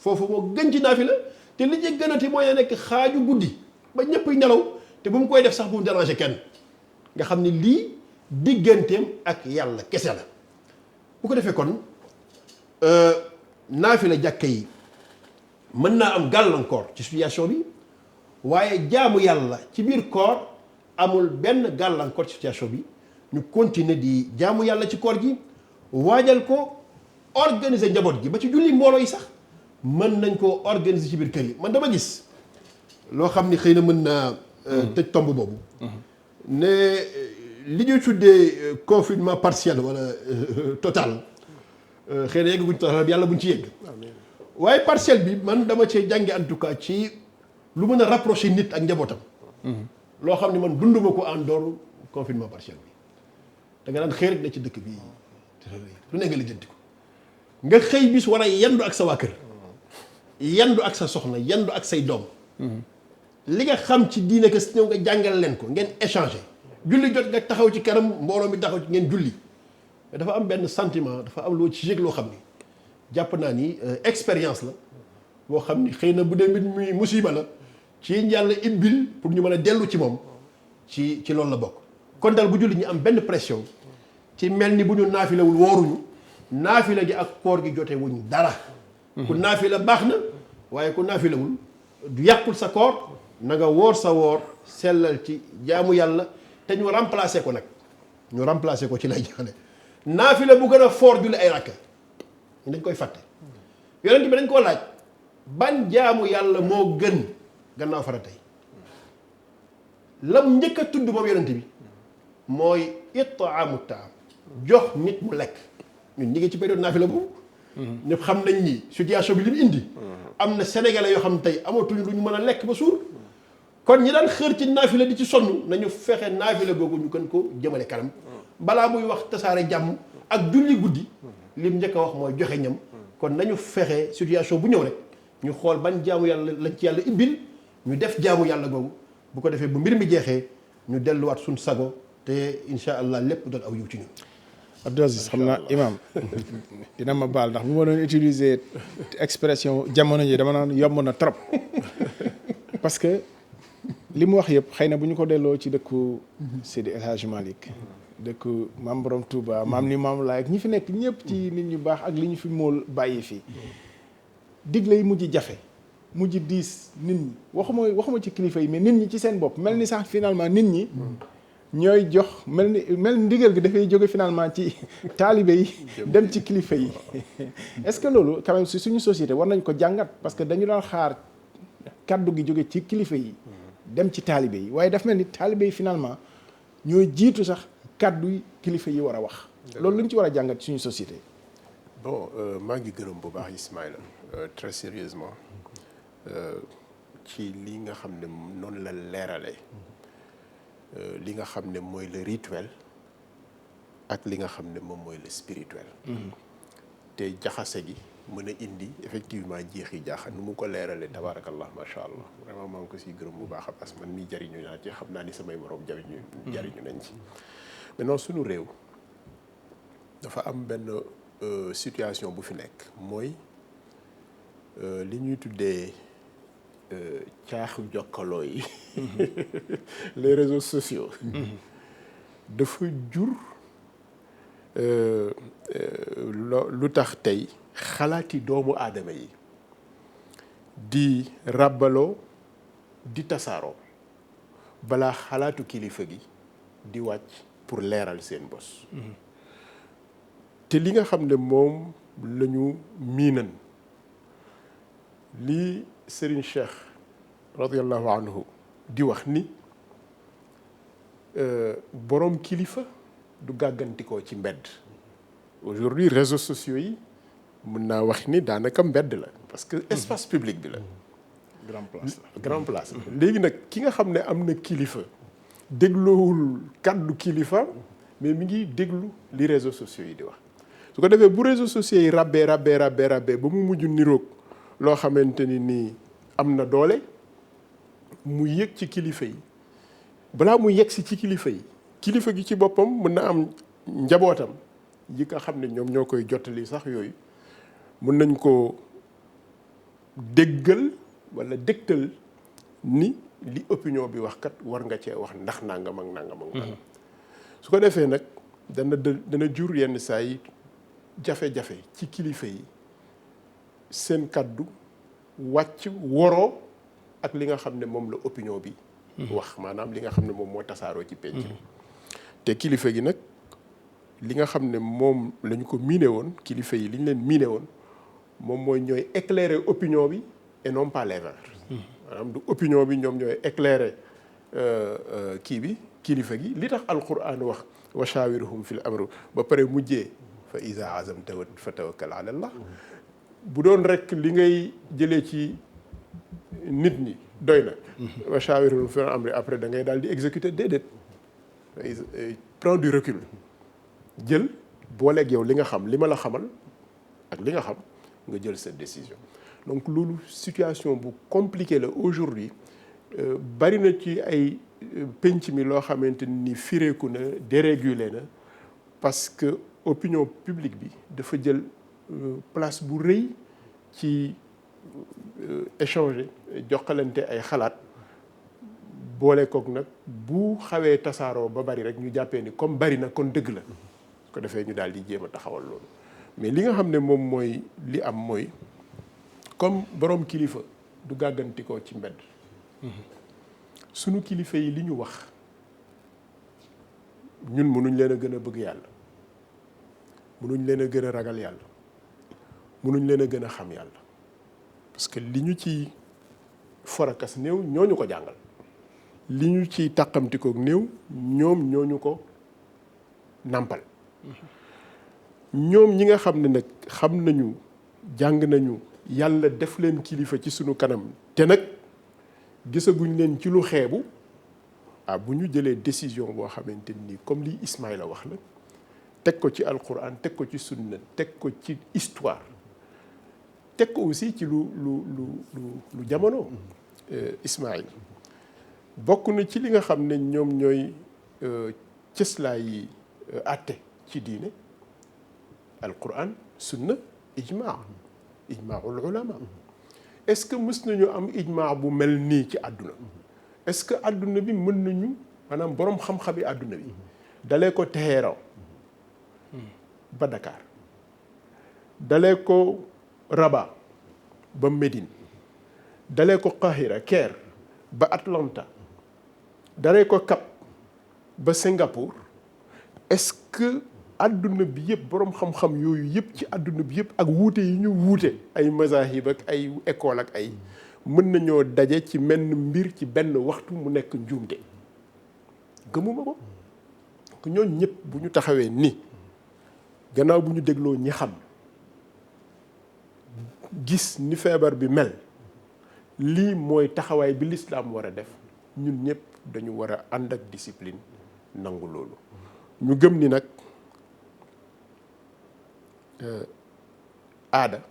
foofu moo gën ci naafila te li ci gënati mooy nekk xaaju guddi ba ñëpp nelaw te bu mu koy def sax bu mu déranger kenn nga xam ni lii digganteem ak yàlla kese la bu ko defee kon naafila jàkka yi mën naa am gàllankoor ci situation bi waaye jaamu yàlla ci biir koor amul benn gàllankoor ci situation bi ñu continuer di jaamu yàlla ci koor gi waajal ko organiser njaboot gi ba ci julli mbooloo yi sax mën nañ koo organiser ci biir kër yi man dama gis loo xam ni xëy na mën naa tëj tomb boobu ne li ñuy tuddee confinement partiel wala total xëy na yeggaguñ total yàlla buñ ci yegg waaye partiel bi man dama cee jànge en tout cas ci lu mën a rapprocher nit ak njabootam loo xam ne man dunduma ko en dehors confinement partiel bi da nga daan xëy rek na ci dëkk bi lu ne nga lijjanti ko nga xëy bis war a yendu ak sa waa kër yendu ak sa soxna yendu ak say doom li nga xam ci diine que ñëw nga jàngal leen ko ngeen échanger julli jot nga taxaw ci kanam mbooloo mi taxaw ci ngeen julli mais dafa am benn sentiment dafa am loo ci yëg loo xam ni jàpp naa ni expérience la boo xam ni xëy na bu dee mbir mi musiba la ci yàlla ibbil pour ñu mën a dellu ci moom ci loolu la bokk kon daal bu julli ñu am benn pression ci mel ni bu ñu naafilawul wooruñu naafila gi ak koor gi jote wuñ dara ku naafila baax na waaye ku naafilawul du yàqul sa koor na nga woor sa woor sellal ci jaamu yàlla te ñu remplacer ko nag ñu remplacer ko ci lay jaane naafila bu gën a foor julli ay rakka ñu dañ koy fàtte yonent bi dañ koo laaj ban jaamu yàlla moo gën gannaaw farata yi lam njëkk a tudd moom yonent bi mooy it'aamu taam jox nit mu lekk ñun ñi ngi ci période naafila boobu ñëpp xam nañ ni situation bi li mu indi am na sénégalais yoo xam tey amatuñ lu ñu mën a lekk ba suur kon ñi daan xër ci naafila di ci sonn nañu fexe naafila googu ñu gën ko jëmale kanam balaa muy wax tasaare jàmm ak julli guddi lim njëkk a wax mooy joxe ñam kon nañu fexe situation bu ñëw rek ñu xool ban jaamu yàlla lañ ci yàlla ibbil ñu def jaamu yàlla googu bu ko defee bu mbir mi jeexee ñu delluwaat suñ sago te incha allah lépp doon aw yiw ci ñun. Abdou Aziz xam naa imam dina ma baal ndax bu ma doon utiliser expression jamono ji dama naan yomb na trop parce que li mu wax yëpp xëy na bu ñu ko delloo ci dëkku Seydi El Hadji Malick dëkku maam Borom Touba maam ni maam laay ak ñi fi nekk ñëpp ci nit ñu baax ak li ñu fi mool bàyyi fii digle yi mujj jafe mujj diis nit ñi waxuma ci kilifa yi mais nit ñi ci seen bopp mel ni sax finalement nit ñi ñooy jox mel ni ndigal gi dafay jóge finalement ci taalibe yi dem ci kilifa yi est-ce que loolu quand même si suñu société war nañ ko jàngat parce que dañu daan xaar kaddu gi jóge ci kilifa yi dem ci taalibe yi waaye daf mel ni taalibe yi finalement ñooy jiitu sax kaddu kilifa yi war a wax loolu lu ñu ci war a jàngat suñu société. bon maa ngi gërëm bu baax Ismaïla très sérieusement ci li nga xam ne noonu la leeralee li nga xam ne mooy le rituel ak li nga xam ne moom mooy le spirituel. te jaxase gi mën a indi effectivement jeexi jaaxa nu mu ko leeralee tabaarakallah macha allah vraiment maa ngi ko siy gërëm bu baax parce que man mii jariñu naa ci xam naa ni samay morom jariñu nañ ci. maintenant suñu réew dafa am benn situation bu fi nekk mooy li ñuy tuddee caaxu jokkaloo yi les réseaux sociaux dafa jur lu tax tey xalaati doomu aadama yi di ràbbaloo di tasaaroo balaa xalaatu kilifa gi di wàcc pour leeral seen bos te li nga xam ne moom la ñu miinan li Serigne Cheikh radiallahu anhu di wax ni boroom kilifa du gàggantikoo ci mbedd aujourd'hui réseaux sociaux yi mën naa wax ni daanaka mbedd la parce que espace public bi la grand place léegi nag ki nga xam ne am na kilifa dégloowul kàddu kilifa mais mi ngi déglu li réseaux sociaux yi di wax su ko defee bu réseaux sociaux yi rabbee ba mu mujj niroog loo xamante ni nii am na doole mu yëg ci kilifa yi balaa mu yegg si ci kilifa yi kilifa gi ci boppam mën na am njabootam yi nga xam ne ñoom ñoo koy jottali sax yooyu mën nañ ko déggal walla dégtal ni li opinion bi wax kat war nga cee wax ndax nangam ak nangam ak nangam su ko defee nag dana jur yenn saa yi jafe-jafe ci kilifa yi seen kaddu wàcc woroo ak li nga xam ne moom la opinion bi wax maanaam li nga xam ne moom moo tasaaroo ci penc bi te kilifa gi nag li nga xam ne moom la ñu ko miine woon kilifa yi li ñu leen miine woon moom mooy ñooy éclairer opinion bi et non pas l'inverse maanaam du opinion bi ñoom ñooy éclairer kii bi kilifa gi li tax alquran wax wa shawirhum fil amr ba pare mujjee fa iza azamta fa tawakkal ala allah bu doon rek li ngay jëlee ci nit ñi doy na wa shawirhum fil amr après da ngay daal di exécuter déedéet prends du recul jël booleeg yow li nga xam li ma la xamal ak li nga xam nga jël cette décision donc loolu situation bu compliquée la aujourd'hui bari na ci ay penc mi loo xamante ni fireeku na dérégulé na parce que opinion publique bi dafa jël place bu rëy ci échanger joxalante ay xalaat boole kook nag bu xawee tasaaroo ba bari rek ñu jàppee ni comme bari na kon dëgg la su ko defee ñu daal di jéem a taxawal loolu mais li nga xam ne moom mooy li am mooy comme boroom kilifa du gàggantikoo ci mbedd sunu kilifa yi li ñu wax ñun mënuñ leen a gën a bëgg yàlla munuñ leen a gën a ragal yàlla, munuñ leen a gën a xam yàlla, parce que li ñu ci forakas néew ñooñu ko jàngal, li ñu ci tàqamtikook néew ñoom ñooñu ko nàmpal. ñoom ñi nga xam ne nag xam nañu jàng nañu yàlla def leen kilifa ci sunu kanam te nag gisaguñ leen ci lu xeebu, bu ñu jëlee décision boo xamante ni comme li Ismaïla wax la, teg ko ci alquran, teg ko ci sunna, teg ko ci histoire, teg ko aussi ci lu jamono. Ismaïla bokk na ci li nga xam ne ñoom ñooy cëslaa yi àtte ci diine, alquran, sunna, ijmaul ulama. est-ce que mës nañu am ijmaa bu mel nii ci àdduna? est-ce que àdduna bi mën nañu, maanaam boroom xam-xam yi àdduna bi dalee ko Téhéran ba Dakar, dalee ko Rabat ba Médine, dalee ko Qahira Caire ba Atlanta, dalee ko Cap ba Singapour, est-ce que àdduna bi yëpp boroom xam-xam yooyu yëpp ci àdduna bi yëpp ak wuute yi ñu wuute ay mazahib ak ay école ak ay mën nañoo daje ci menn mbir ci benn waxtu mu nekk njuumte? gëmuma ko. donc ñooñu ñëpp bu ñu taxawee ni gannaaw bu ñu dégloo ñi xam gis ni feebar bi mel, lii mooy taxawaay bi lislaam war a def, ñun ñëpp dañu war a ànd ak discipline nangu loolu. ñu gëm ni nag aada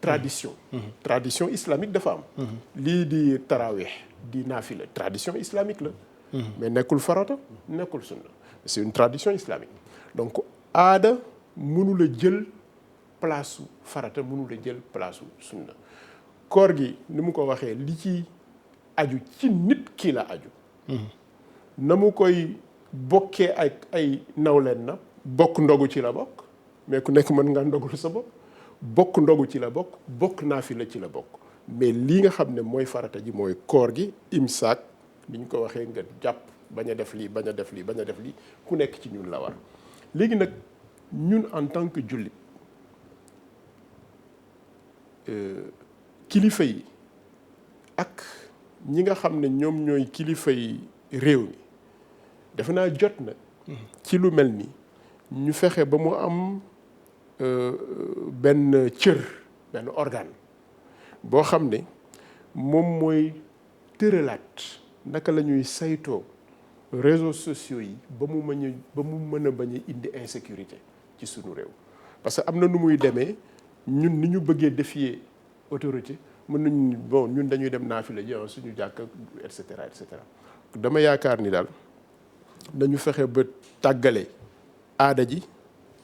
tradition islamique dafa am. lii di tarawih di naafila tradition islamique la. mais nekkul farata, nekkul sunna, c'est une tradition islamique. donc aada mënula jël place farata, mënula jël place sunna. koor gi ni mu ko waxee li ci aju ci nit ki la aju. na mu koy bokkee ak ay nawleen na bokk ndogu ci la bokk, mais ku nekk mën nga ndogul sa bopp. bokk ndogu ci la bokk, bokk naafila ci la bokk, mais lii nga xam ne mooy farata ji mooy koor gi, imsaak ni ñu ko waxee, nga jàpp bañ a def lii, bañ a def lii, bañ a def lii, ku nekk ci ñun la war. léegi nag ñun en tant que jullit, kilifa yi ak ñi nga xam ne ñoom ñooy kilifa yi réew mi, defe naa jot na ci lu mel ni ñu fexe ba mu am benn cër, benn organe boo xam ne moom mooy tëralaat naka la ñuy saytoo réseaux sociaux yi ba mu mën a bañ a indi insécurité ci sunu réew. parce que am na nu muy demee, ñun ni ñu bëggee défier autorité, mën nañu bon ñun dañuy dem naafila ji suñu jàkk et cetera et cetera. dama yaakaar ni daal dañu fexe ba tàggale aada ji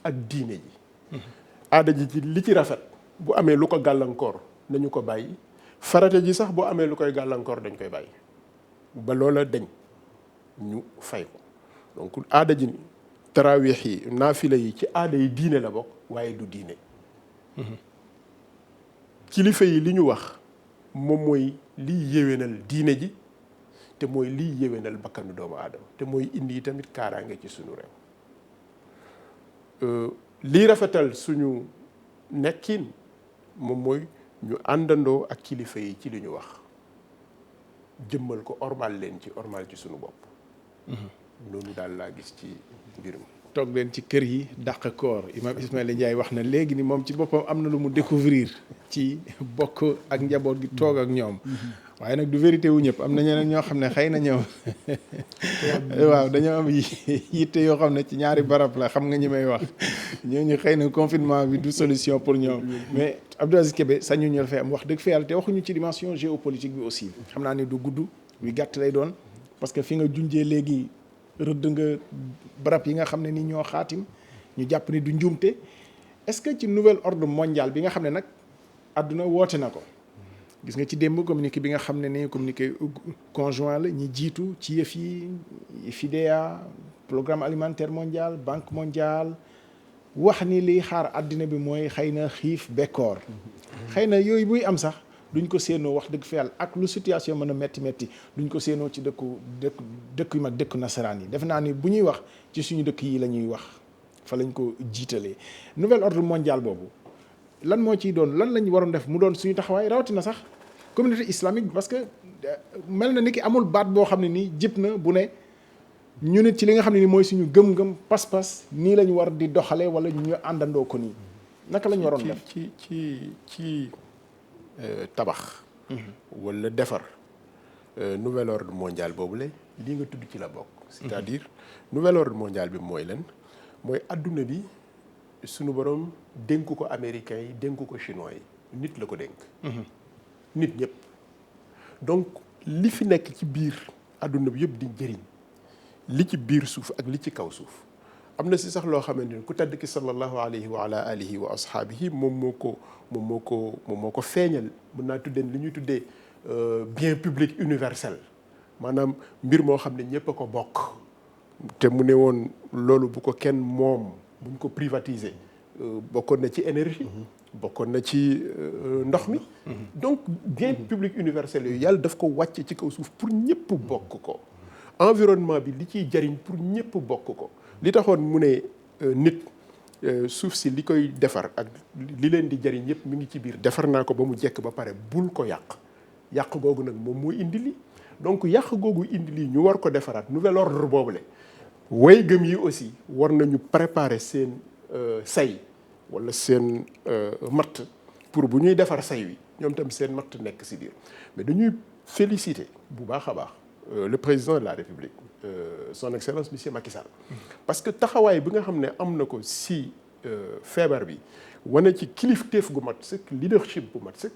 ak diine ji. aada ji ci li ci rafet bu amee lu ko gàllankoor nañu ko bàyyi, farata ji sax bu amee lu koy gàllankoor dañ koy bàyyi ba loola dañ ñu fay ko. donc aada ji tarawih yi naafila yi ci aada yi diine la bokk, waaye du diine. kilifa yi li ñu wax moom mooy liy yéwénal diine ji, te mooy liy yéwénal bakkanu doomu aadama, te mooy indi tamit kaaraange ci suñu réew. lii rafetal suñu nekkin moom mooy ñu àndandoo ak kilifa yi ci li ñu wax, jëmmal ko, ormal leen ci, ormal ci suñu bopp. noonu daal laa gis ci mbir mi. toog leen ci kër yi dàq koor. Imam Ismaïla Ndiaye wax na léegi ni moom ci boppam am na lu mu découvrir ci bokk ak njaboot gi, toog ak ñoom. waaye nag du vérité wu ñëpp, am na ñeneen ñoo xam ne xëy na ñëw waaw dañoo am yitte yoo xam ne ci ñaari barab la, xam nga ñi may wax ñooñu xëy na confinement bi du solution pour ñoom. mais Abdou Aziz Kébé sañu ñu fay am wax dëgg fa yàlla, te waxuñu ci dimension géopolitique bi aussi. xam naa ne du gudd, luy gàtt lay doon, parce que fi nga junjee léegi rëdd nga barab yi nga xam ne ni ñoo xaatim, ñu jàpp ni du njuumte. est-ce que ci nouvel ordre mondial bi nga xam ne nag àdduna woote na ko, gis nga ci démb communiqué bi nga xam ne ni communiqué conjoint la, ñi jiitu ci yëf yi, FIDEA, programme alimentaire mondial, banque mondiale, wax ni liy xaar àddina bi mooy xëy na xiif bekkoor. xëy na yooyu buy am sax duñ ko séenoo wax dëgg fa yàlla ak lu situation mën a métti duñ ko séenoo ci dëkk yu mag dëkku nasaraan yi. defe naa ni bu ñuy wax ci suñu dëkk yi la ñuy wax fa lañ ko jiitalee. nouvel ordre mondial boobu lan moo ciy doon lan lañ waroon def mu doon suñu taxawaay rawatina sax communauté islamique parce que mel na ni ki amul baat boo xam ne nii jib na bu ne ñu nit ci li nga xam ne ni mooy suñu gëm-gëm pas-pas nii lañu war di doxale wala ñu àndandoo ko nii naka lañ waroon def ci tabax wala defar nouvel ordre mondial boobu la lii nga tudd ci la bokk c'est-à-dire nouvel ordre mondial bi mooy lan mooy adduna bi suñu borom dénk ko américains yi dénk ko chinois yi nit la ko dénk nit ñëpp donc li fi nekk ci biir adduna bi yëpp di njëriñ li ci biir suuf ak li ci kaw suuf am na si sax loo xamante ni ku tedd ki sallallahu alayhi wa ala alihi wa ashaabihi moom moo ko feeñal mën naa tuddee li ñuy tuddee bien public universel maanaam mbir moo xam ne ñëpp a ko bokk te mu ne woon loolu bu ko kenn moom buñ ko privatiser bokkoon na ci énergie bokkoon na ci ndox mi donc bien public universel yooyu yàlla daf ko wàcce ci kaw suuf pour ñëpp bokk ko environnement bi li ciy jariñ pour ñëpp bokk ko li taxoon mu ne nit suuf si li koy defar ak li leen di jariñ yëpp mi ngi ci biir defar naa ko ba mu jekk ba pare bul ko yàq googu nag moom moo indi li donc yàq googu indi lii ñu war ko defaraat nouvel ordre boobu la way gëm yi aussi war nañu préparer seen say wala seen matt pour bu ñuy defar say wi ñoom tam seen matt nekk si biir mais dañuy féliciter bu baax a baax le président de la République son excellence monsieur Macky Sall parce que taxawaay bi nga xam ne am na ko si feebar bi wane ci kilifteef gu mat sëkk leadership bu mat sëkk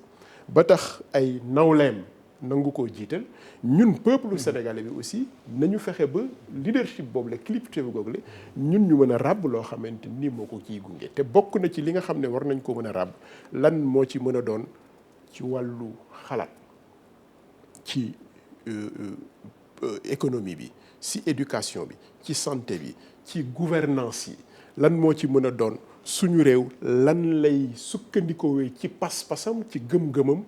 ba tax ay nawleem nangu koo jiital ñun peuple sénégalais bi aussi nañu fexe ba leadership boobu la kilifteef googu la ñun ñu mën a ràbb loo xamante ni moo ko ciy gunge te bokk na ci li nga xam ne war nañ ko mën a ràbb lan moo ci mën a doon ci wàllu xalaat ci économie bi ci éducation bi ci santé bi ci gouvernance yi lan moo ci mën a doon suñu réew lan lay sukkandikoowee ci pas-pasam ci gëm-gëmam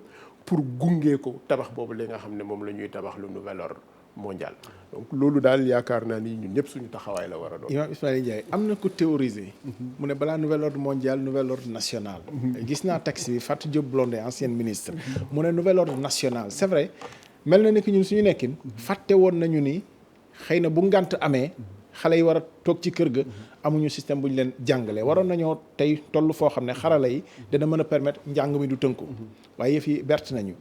pour gunge ko tabax boobu li nga xam ne moom la ñuy tabax lu nouvel ordre mondial donc loolu daal yaakaar naa ni ñun ñëpp suñu taxawaay la war a doon. Imam Ismaïla Ndiaye am na ko théoriser mu ne balaa nouvel ordre mondial nouvel ordre national. gis naa texte bi Fatou Diop Blondin ancienne ministre. mu ne nouvel ordre national c'est vrai mel na ni que ñun suñu nekkin fàtte woon nañu ni xëy na bu ngànt amee xale yi war a toog ci kër ga amuñu système bu ñu leen jàngalee waroon nañoo tey toll foo xam ne xarala yi dana mën a permettre njàng mi du tënku waaye yëf yi bert nañu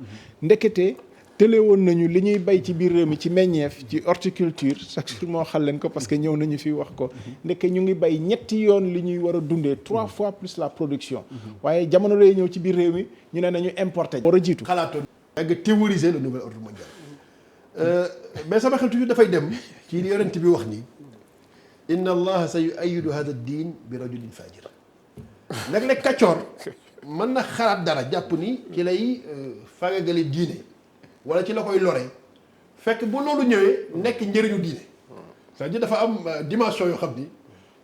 ndekete tële woon nañu li ñuy bay ci biir réew mi ci meññeef ci horticulture chaque jour moo xal leen ko parce que ñëw nañu fi wax ko ndeke ñu ngi bay ñetti yoon li ñuy war a dundee 3 fois plus la production waaye jamono lay ñëw ci biir réew mi ñu ne nañu importer war a jiitu xalaatoon nga théoriser le nouvel ordre mondial mais sama xel toujours dafay dem ci li yonent bi wax nii inna allaha sa yuayidu hada diin bi rajulin fajir nag le kaccoor mën na xalaat dara jàpp ni ci lay fagagale diine wala ci la koy lore fekk bu loolu ñëwee nekk njëriñu diine c'est-à-dire dafa am dimension yoo xam ni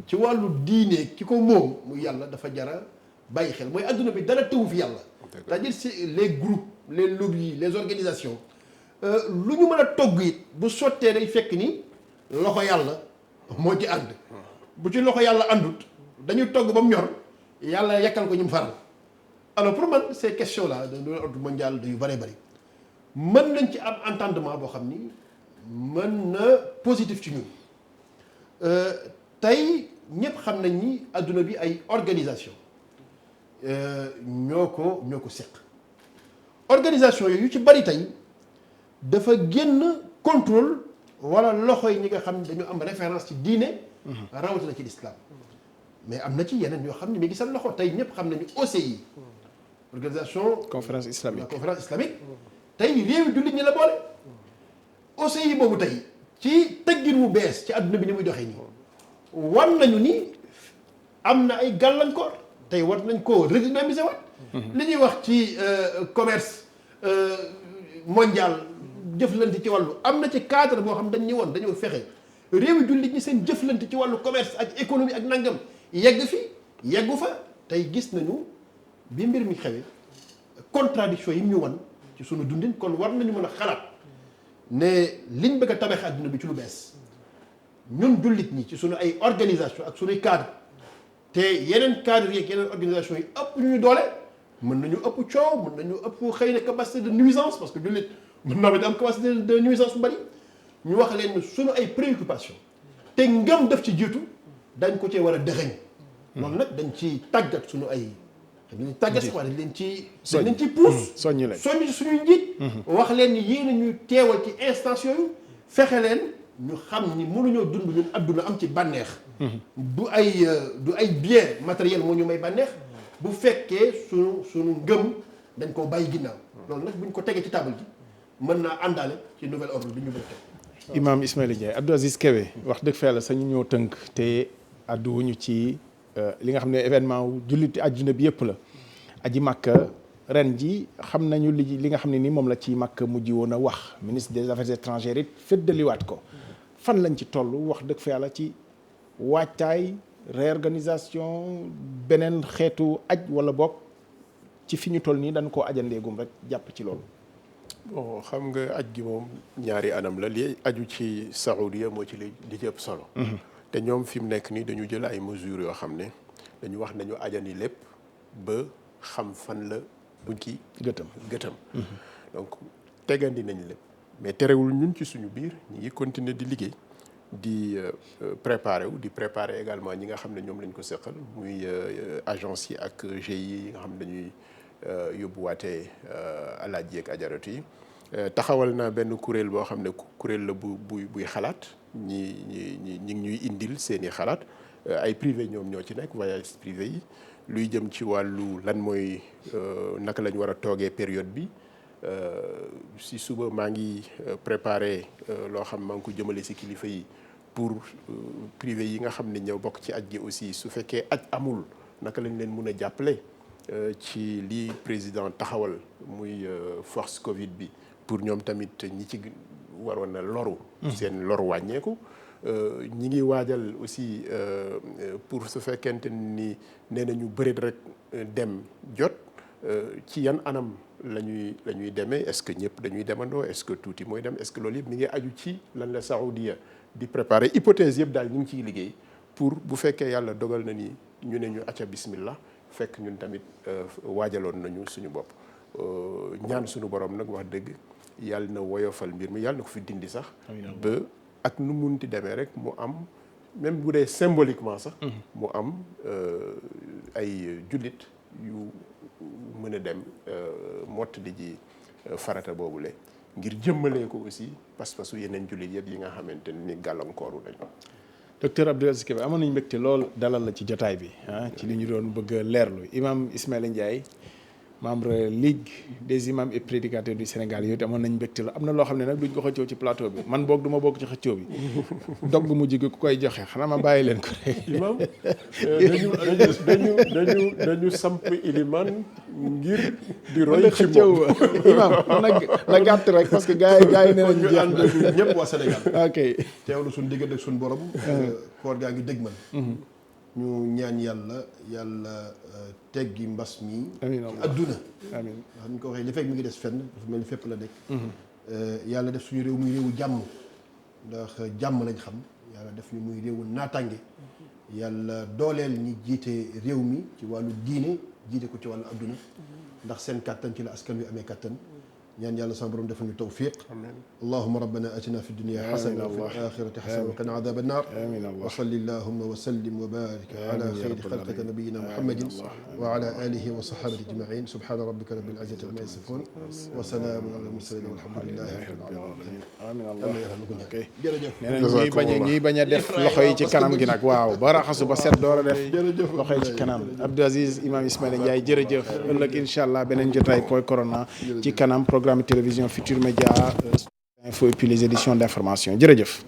ci wàllu diine ki ko moom mu yàlla dafa jara bàyyi xel mooy adduna bi dara tëwu fi yàlla c'est-à-dire c'est les groupes les lobbies les organisations lu ñu mën a togg it bu sottee day fekk ni loxo yàlla moo ci ànd bu ci loxo yàlla àndut dañuy togg ba mu ñor yàlla yekkal ko ñu mu faral alors pour man ces questions là de nouvel ordre mondial yu bëree bëri mën nañ ci am entendement boo xam ni mën na positif ci ñun tey ñëpp xam nañ ni adduna bi ay organisation ñoo ko seq organisation yooyu yu ci bëri tey dafa génn contrôle wala loxo yi ñi nga xam ne dañu am référence ci diine rawatina ci l'islam mais am na ci yeneen yoo xam ne mi ngi seen loxo tey ñëpp xam nañu OCI organisation conférence islamique tey réew jullit ñi la boole OCI boobu tey ci tëggin wu bees ci adduna bi ni muy doxee nii war nañu ni am na ay gàllankoor tey war nañ koo redynamiser waat li ñuy wax ci commerce mondial jëflante ci wàllu am na ci cadre boo xam dañ ñu woon dañoo fexe réewi jullit ñi seen jëflante ci wàllu commerce ak économie ak nangam yegg fi yeggu fa tey gis nañu bi mbir mi xewee contradiction yi ñu wan ci sunu dundin kon war nañu mën a xalaat ne liñ bëgg a tabax àdduna bi ci lu bees ñun jullit ñi ci sunu ay organisation ak sunuy cadre te yeneen cadre yi ak yeneen organisation yi ëpp ñu doole mën nañu ëpp coow mën nañu ëpp xëy na capacité de nuisance parce que jullit mën naa am capacité de nuisance bu bari ñu wax leen ne sunu ay préoccupation te ngëm def ci jiitu dañ ko cee war a dëxëñ loolu nag dañ ci tàggat sunu ay dañ tàggat sax dañ leen ci pousse soññi leen soññ suñuy njiit wax leen ni yéen a ñu teewal ci instance yooyu fexe leen ñu xam ni mënuñoo dund ñun adduna am ci bànneex du ay bien matériel moo ñu may bànneex bu fekkee suñu ngëm dañ koo bàyyi ginnaaw loolu nag buñ ko tegee ci table ji mën naa àndaale ci nouvel ordre bi ñu bëgg teg. Imam Ismaïla Ndiaye, Abdou Aziz Kébé wax dëgg fa yàlla sañu ñoo tënk te àdduwuñu ci li nga xam ne événement wu julliti àdduna bi yëpp la aji Makka ren ji xam nañu li nga xam ne ni moom la ci Makka mujj woon a wax ministre des affaires étrangères it feddaliwaat ko fan lañ ci toll wax dëgg fa yàlla ci waajtaay réorganisation beneen xeetu aj wala bokk ci fi ñu toll nii dañ koo ajandeegum rek jàpp ci loolu. bon xam nga aj gi moom ñaari anam la li aju ci Saoudia moo ci li ci ëpp solo. te ñoom fi mu nekk nii dañu jël ay mesures yoo xam ne dañu wax nañu ajani lépp ba xam fan la buñ ki gëtam donc tegandi nañ lépp mais terewul ñun ci suñu biir ñi ngi continuer di liggéey di préparer également ñi nga xam ne ñoom lañ ko seqal muy agence yi ak GIE yi nga xam ne dañuy yóbbuwaatee alaaji ak ajaratu yi taxawal na benn kuréel boo xam ne kuréel la buy xalaat ñi ngi ñuy indil seeni xalaat ay privé ñoom ñoo ci nekk voyage privé yi luy jëm ci wàllu lan mooy naka lañ war a toogee période bi si suba maa ngi préparé loo xam maa ngi ko jëmale si kilifa yi pour privé yi nga xam ne ñëw bokk ci aj gi aussi su fekkee aj amul naka lañ leen mun a jàppale ci li président taxawal muy force Covid bi pour ñoom tamit ñi ci waroon na loru seen loru wàññeeku ñi ngi waajal aussi pour su fekkente ni nee nañu bëreet rek dem jot ci yan anam la ñuy demee est-ce que ñëpp dañuy demandoo est-ce que tuuti mooy dem est-ce que loolu yëpp mi ngi aju ci lan la Saoudia di préparer hypothèse yëpp daal ñu ngi ciy liggéey pour bu fekkee yàlla dogal na ni ñu ne ñu acca bismillah fekk ñun tamit waajaloon nañu suñu bopp ñaan suñu borom nag wax dëgg yàlla na woyofal mbir mi yàlla na ko fi dindi sax ba ak nu munti demee rek mu am même bu dee symboliquement sax mu am ay jullit yu mën a dem mottali ji farata boobule ngir jëmmalee ko aussi pas-pasu yeneen jullit yëpp yi nga xamante ni gàllankooru nañu. docteur Abdou Aziz Kébé amoon nañu mbégte lool dalal la ci jotaay bi ci li ñu doon bëgg a leerlu imam Ismaïla Ndiaye membre Ligue des imams et prédicateurs du Sénégal yooyu amoon nañu mbégte la am na loo xam ne nag duñ ko xëccoo ci plateau bi man boog du ma bokk ci xëccoo bi dogg mujj gi ku koy joxe xanaa ma bàyyi leen ko rek. imam dañu samp iliman ngir di roy ci moom imam na gàtt rek parce que gars yi nee nañu ñu ànd ak ñëpp waa Sénégal ok teewlu suñu diggante ak suñu borom koor gaa ngi dëgmal ñu ñaan yàlla teggi mbas mi ci adduna amiin ndax ñu ko waxee li fekk mi ngi des fenn dafa mel ni fépp la nekk yàlla def suñu réew muy réewu jàmm ndax jàmm lañ xam yàlla def ñu muy réewu naataange yàlla dooleel ñi jiite réew mi ci wàllu diine jiite ko ci wàllu adduna ndax seen kàttan ci la askan wi amee kàttan ñaan yàlla sama borom defal ñu tawfiq allahumma rabbana atina fi dunya hasana wa fi al-akhirati hasana wa qina adhab an-nar wa salli allahumma wa sallim wa barik ala khayri khalqika nabiyyina muhammadin wa ala alihi wa sahbihi ajma'in subhana rabbika rabbil izzati amma yasifun wa salamun ala al-mursalin walhamdulillahi rabbil alamin jërëjëf ñuy bañ a def loxo yi ci kanam gi nag waaw ba raxasu ba set door a def loxo yi ci kanam Abdou Aziz imam Ismaïla Ndiaye jërëjëf ëllëg incha allah beneen jotaay point corona ci kanam programme télévision Futur Média info et puis les éditions d'information jërëjëf